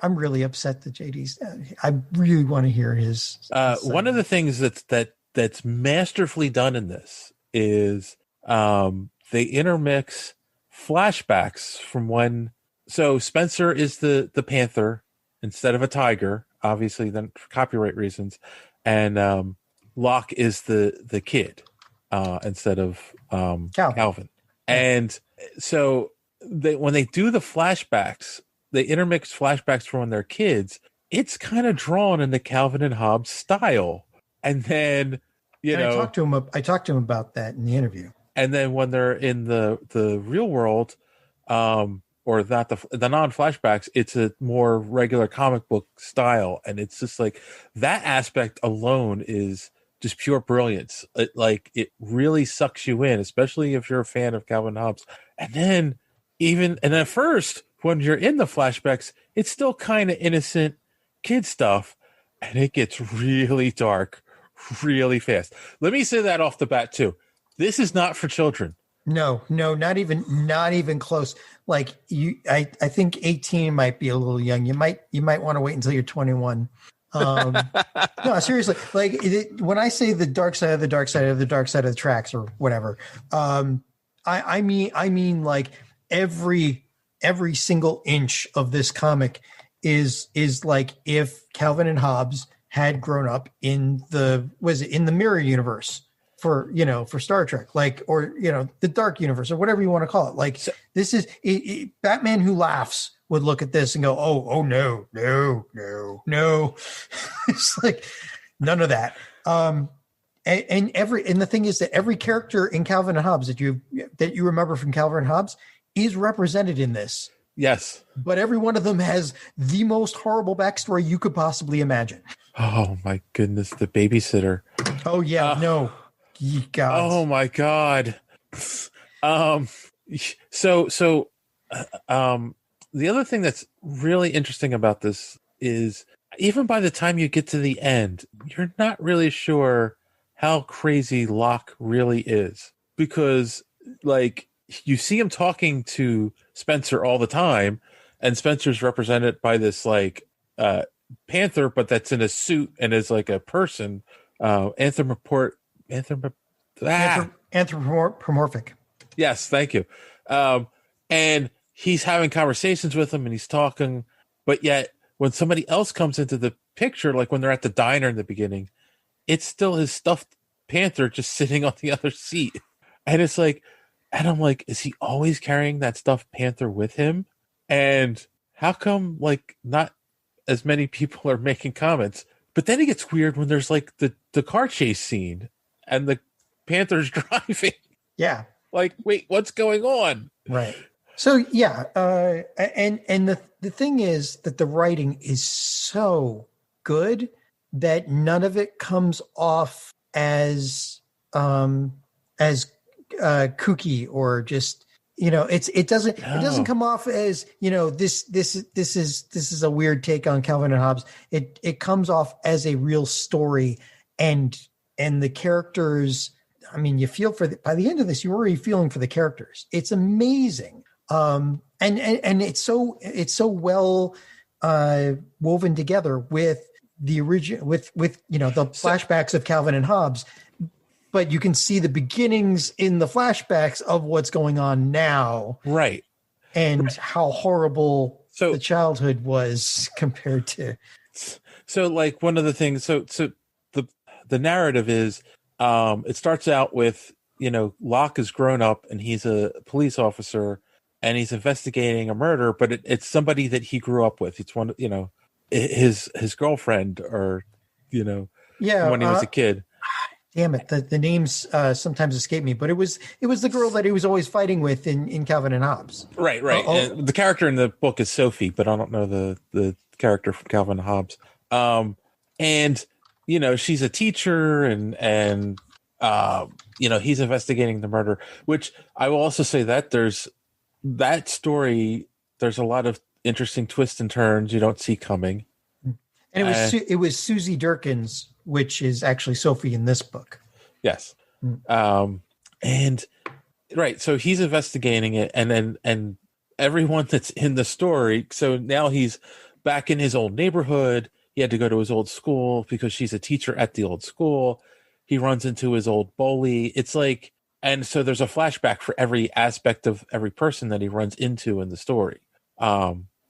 really upset that JD's. I really want to hear his. One of the things that's masterfully done in this is they intermix flashbacks from when. So Spencer is the panther instead of a tiger, obviously, then for copyright reasons, and Locke is the kid instead of Calvin. And so when they do the flashbacks, they intermix flashbacks from when they're kids. It's kind of drawn in the Calvin and Hobbes style. And then, I talked to him about that in the interview. And then when they're in the real world, or not the non-flashbacks, it's a more regular comic book style. And it's just like that aspect alone is just pure brilliance. It really sucks you in, especially if you're a fan of Calvin and Hobbes. And then at first, when you're in the flashbacks, it's still kind of innocent kid stuff, and it gets really dark really fast. Let me say that off the bat too. This is not for children. No, not even close. Like I think 18 might be a little young. You might want to wait until you're 21. No, seriously. Like when I say the dark side of the dark side of the dark side of the tracks or whatever, I mean like every single inch of this comic is like if Calvin and Hobbes had grown up in the mirror universe for Star Trek, or the dark universe or whatever you want to call it. Like this is Batman Who Laughs would look at this and go, oh no. It's like none of that. And the thing is that every character in Calvin and Hobbes that you remember from Calvin and Hobbes is represented in this. Yes. But every one of them has the most horrible backstory you could possibly imagine. Oh my goodness, the babysitter. Oh yeah, no. God. Oh my God. The other thing that's really interesting about this is even by the time you get to the end, you're not really sure how crazy Locke really is, because you see him talking to Spencer all the time, and Spencer's represented by this panther, but that's in a suit and is like a person, anthropomorphic. Yes, thank you. And he's having conversations with him and he's talking, but yet when somebody else comes into the picture, like when they're at the diner in the beginning, it's still his stuffed panther just sitting on the other seat. And it's like, and I'm like, is he always carrying that stuffed panther with him? And how come not as many people are making comments? But then it gets weird when there's the car chase scene and the panther's driving. Yeah. Wait, what's going on? Right. So yeah, and the thing is that the writing is so good that none of it comes off as kooky or just it doesn't come off as, this is a weird take on Calvin and Hobbes. It comes off as a real story, and the characters, I mean, you feel by the end of this, you're already feeling for the characters. It's amazing. And it's so well woven together with the original, with the flashbacks of Calvin and Hobbes, but you can see the beginnings in the flashbacks of what's going on now. Right. And how horrible the childhood was compared to. So like one of the things, so the narrative is, it starts out with, Locke is grown up and he's a police officer and he's investigating a murder, but it's somebody that he grew up with. It's one, his girlfriend or, when he was a kid. Damn it. The names sometimes escape me, but it was the girl that he was always fighting with in Calvin and Hobbes. Right. And the character in the book is Sophie, but I don't know the character from Calvin and Hobbes. And she's a teacher and he's investigating the murder, which I will also say that there's that story. There's a lot of interesting twists and turns you don't see coming. And it was Susie Durkins, which is actually Sophie in this book. Yes. And right. So he's investigating it and everyone that's in the story. So now he's back in his old neighborhood. He had to go to his old school because she's a teacher at the old school. He runs into his old bully. It's like, and so there's a flashback for every aspect of every person that he runs into in the story.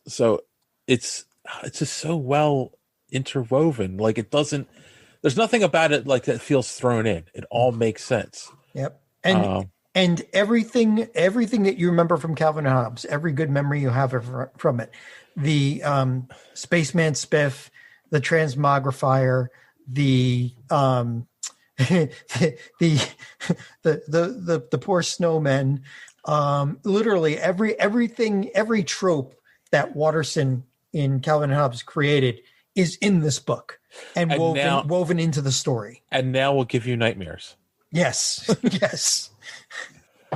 So it's just so well interwoven. Like there's nothing about it like that feels thrown in. It all makes sense. Yep. And everything that you remember from Calvin and Hobbes, every good memory you have from it, the spaceman spiff, the transmogrifier, the the poor snowmen, literally every trope that Watterson in Calvin and Hobbes created is in this book and woven into the story. And now we'll give you nightmares. Yes. Yes.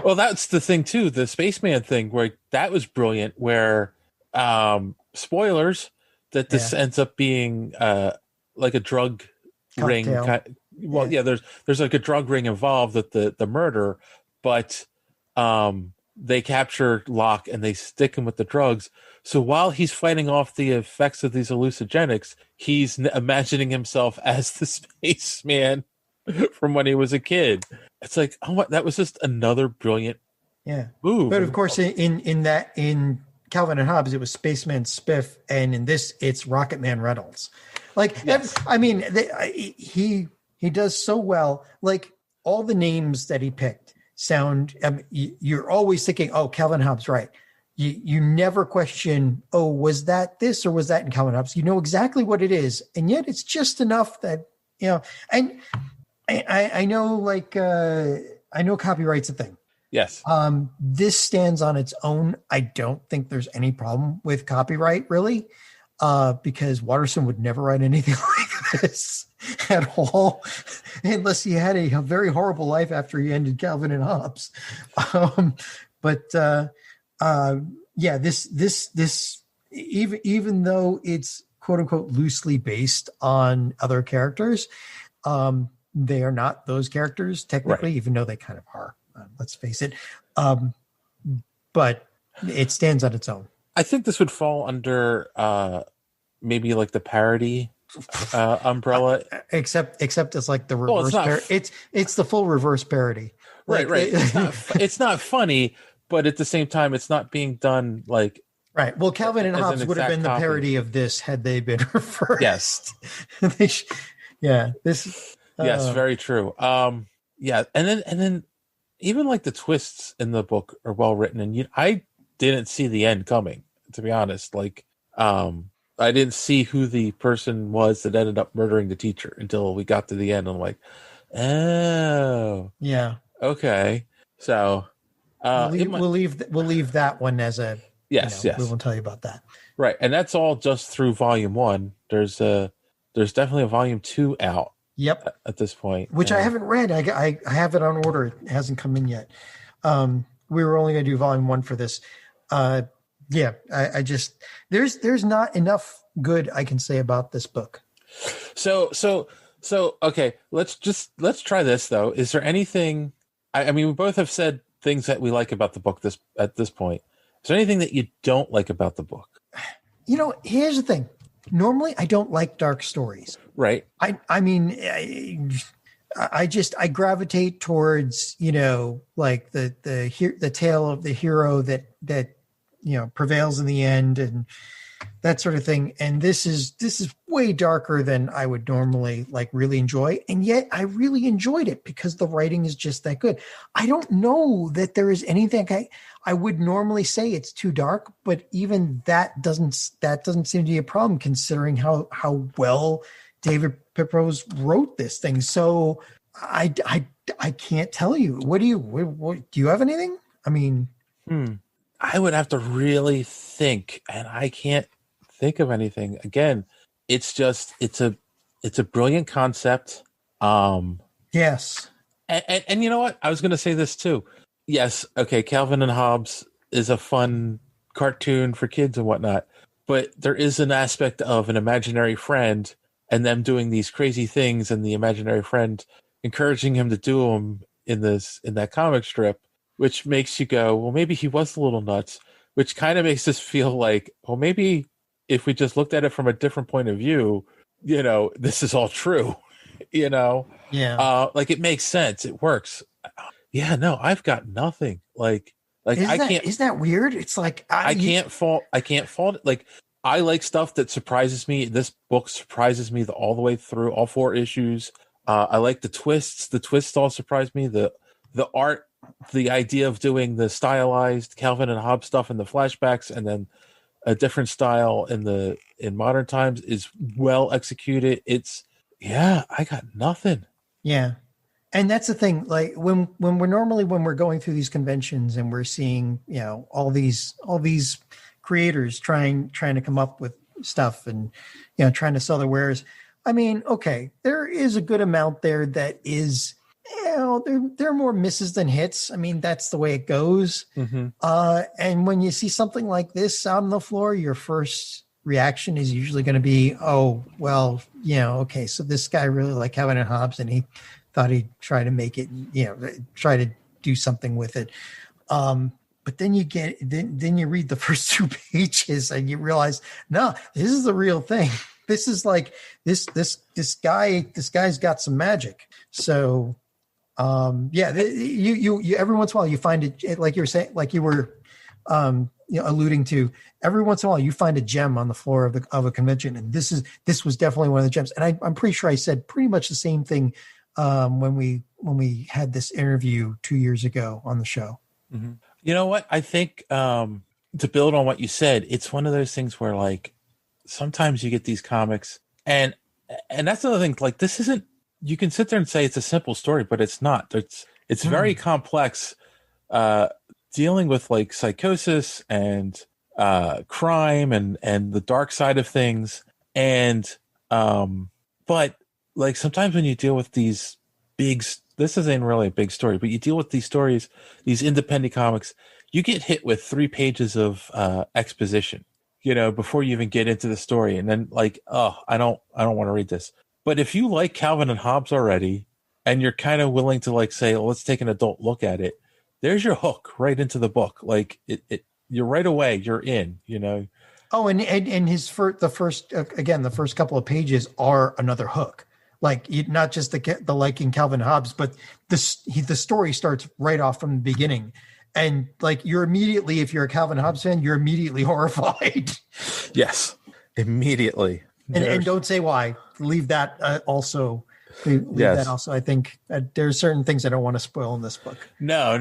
Well, that's the thing too. The spaceman thing, where that was brilliant, where spoilers that this ends up being like a drug ring. Well, yeah, there's like a drug ring involved with the murder, but they capture Locke and they stick him with the drugs. So while he's fighting off the effects of these hallucinogenics, he's imagining himself as the spaceman from when he was a kid. It's like, oh, that was just another brilliant move. But of course, in Calvin and Hobbes, it was Spaceman Spiff, and in this, it's Rocket Man Reynolds. Like, yes. I mean, he does so well. Like all the names that he picked sound. You're always thinking, "Oh, Calvin and Hobbes, right?" You never question, "Oh, was that this or was that in Calvin and Hobbes?" You know exactly what it is, and yet it's just enough that And I know, like, I know copyright's a thing. Yes. This stands on its own. I don't think there's any problem with copyright, really, because Watterson would never write anything like this at all, unless he had a very horrible life after he ended Calvin and Hobbes. This even though it's quote unquote loosely based on other characters, they are not those characters technically, right, even though they kind of are. Let's face it. But it stands on its own. I think this would fall under maybe like the parody umbrella. Except it's like the reverse. It's the full reverse parody. Right, right. It's not funny, but at the same time, it's not being done like. Right. Well, Calvin and Hobbes would have been the parody of this had they been reversed. Yes. This. Yes, very true. Yeah, and then even like the twists in the book are well written, and I didn't see the end coming, to be honest. Like, I didn't see who the person was that ended up murdering the teacher until we got to the end. I'm like, oh, yeah, okay. So we'll leave that one as a yes. We won't tell you about that. Right, and that's all just through volume 1. There's definitely a volume 2 out. Yep. At this point, which I haven't read. I have it on order. It hasn't come in yet. we were only going to do volume 1 for this. I just there's not enough good I can say about this book. So okay, let's try this though. Is there anything? I mean, we both have said things that we like about the book at this point. Is there anything that you don't like about the book? Here's the thing. Normally, I don't like dark stories. Right. I mean, I gravitate towards, like the tale of the hero that prevails in the end and that sort of thing. And this is way darker than I would normally like really enjoy. And yet I really enjoyed it because the writing is just that good. I don't know that there is anything I would normally say it's too dark, but even that doesn't seem to be a problem considering how well David Pepose wrote this thing. So I can't tell you. What do you have anything? I mean, I would have to really think, and I can't think of anything. Again, it's a brilliant concept. Yes. And you know what? I was going to say this too. Yes. Okay. Calvin and Hobbes is a fun cartoon for kids and whatnot, but there is an aspect of an imaginary friend and them doing these crazy things and the imaginary friend encouraging him to do them in that comic strip, which makes you go, well, maybe he was a little nuts, which kind of makes us feel like, well, maybe if we just looked at it from a different point of view, this is all true, Yeah. Like it makes sense. It works. Yeah, no, I've got nothing. Like isn't that weird? It's like, I can't fault. Like I like stuff that surprises me. This book surprises me all the way through all 4 issues. I like the twists. The twists all surprise me. The art, the idea of doing the stylized Calvin and Hobbes stuff in the flashbacks and then a different style in modern times is well executed. I got nothing. Yeah. And that's the thing, like when we're going through these conventions and we're seeing, all these creators trying to come up with stuff and, trying to sell their wares. I mean, okay, there is a good amount there that is, there are more misses than hits. I mean, that's the way it goes. Mm-hmm. And when you see something like this out on the floor, your first reaction is usually going to be, oh, well, okay, so this guy really liked Calvin and Hobbes and he thought he'd try to make it, try to do something with it. But then then you read the first 2 pages and you realize, no, this is the real thing. This is like this guy's got some magic. So, you every once in a while you find it, like you were saying, like you were, alluding to, every once in a while you find a gem on the floor of a convention. And this was definitely one of the gems. And I'm pretty sure I said pretty much the same thing, when we had this interview 2 years ago on the show. Mm-hmm. You know what? I think, to build on what you said, it's one of those things where like, sometimes you get these comics and that's another thing. Like this isn't, you can sit there and say it's a simple story, but it's not. It's very complex, dealing with like psychosis and crime and the dark side of things. And but like sometimes when you deal with these this isn't really a big story, but you deal with these stories, these independent comics, you get hit with 3 pages of exposition, before you even get into the story. And then like, oh, I don't want to read this. But if you like Calvin and Hobbes already, and you're kind of willing to like say, well, let's take an adult look at it, there's your hook right into the book. Like you're right away, you're in, Oh, and the first couple of pages are another hook. Like not just the liking Calvin and Hobbes, but the story starts right off from the beginning. And like you're immediately, if you're a Calvin Hobbes fan, you're immediately horrified. Yes, immediately. And don't say why. Leave that also. Leave that also. I think there's certain things I don't want to spoil in this book. No,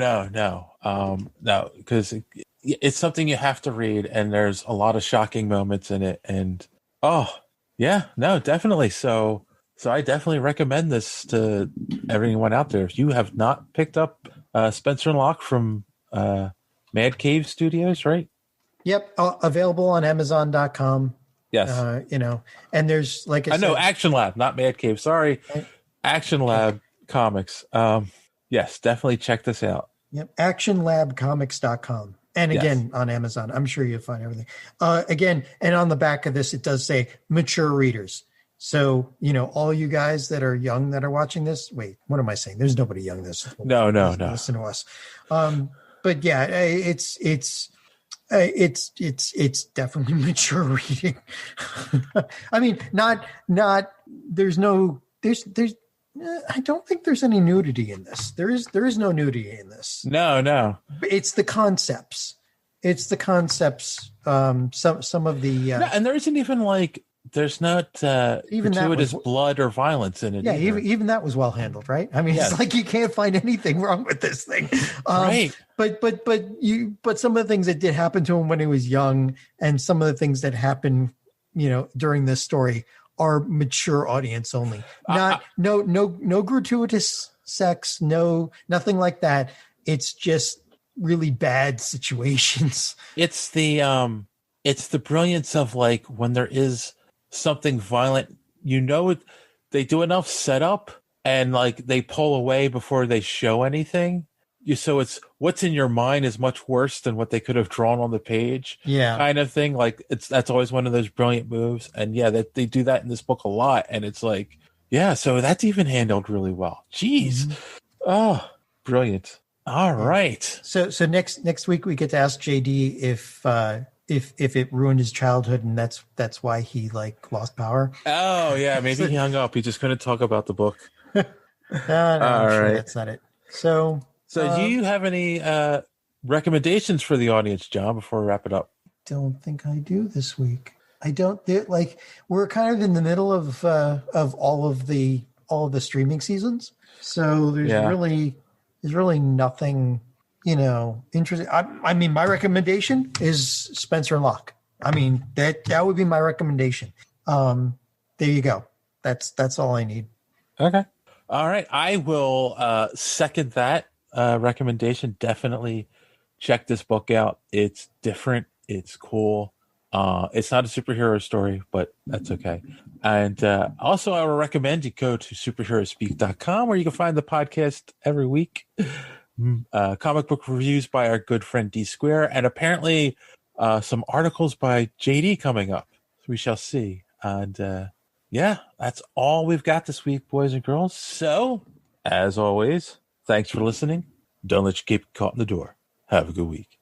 because it's something you have to read, and there's a lot of shocking moments in it. And definitely. So I definitely recommend this to everyone out there. If you have not picked up Spencer Locke from Mad Cave Studios, right? Yep, available on Amazon.com. Yes, and there's like I know Action Lab, not Mad Cave. Sorry, Action Lab Comics. Yes, definitely check this out. Yep. actionlabcomics.com. And again, on Amazon. I'm sure you'll find everything. Again, and on the back of this, it does say mature readers. So, all you guys that are young that are watching this, wait, what am I saying? There's nobody young this. No. Listen to us. But yeah, it's definitely mature reading. I mean, there's I don't think there's any nudity in this. There is no nudity in this. No. It's the concepts. Some of the and there isn't even there's not even gratuitous blood or violence in it. Yeah, even that was well handled, right? I mean, It's like you can't find anything wrong with this thing, right? But some of the things that did happen to him when he was young, and some of the things that happened, during this story, are mature audience only. No gratuitous sex, nothing like that. It's just really bad situations. It's the brilliance of when there is something violent, they do enough setup and they pull away before they show anything. So it's what's in your mind is much worse than what they could have drawn on the page. Yeah. Kind of thing. That's always one of those brilliant moves. And that they do that in this book a lot. And it's so that's even handled really well. Jeez. Mm-hmm. Oh, brilliant. All right. So next week we get to ask JD if it ruined his childhood and that's why he lost power. Oh yeah, maybe he hung up. He just couldn't talk about the book. No, I'm sure that's not it. So do you have any recommendations for the audience, John, before we wrap it up? Don't think I do this week. I don't we're kind of in the middle of all of the streaming seasons. So there's really nothing, interesting. I mean, my recommendation is Spencer Locke. I mean, that would be my recommendation. There you go. That's all I need. Okay. All right. I will second that recommendation. Definitely check this book out. It's different. It's cool. It's not a superhero story, but that's okay. And also, I will recommend you go to superheroespeak.com where you can find the podcast every week. Comic book reviews by our good friend D Square, and apparently some articles by JD coming up. We shall see. And that's all we've got this week, boys and girls. So, as always, thanks for listening. Don't let you keep it caught in the door. Have a good week.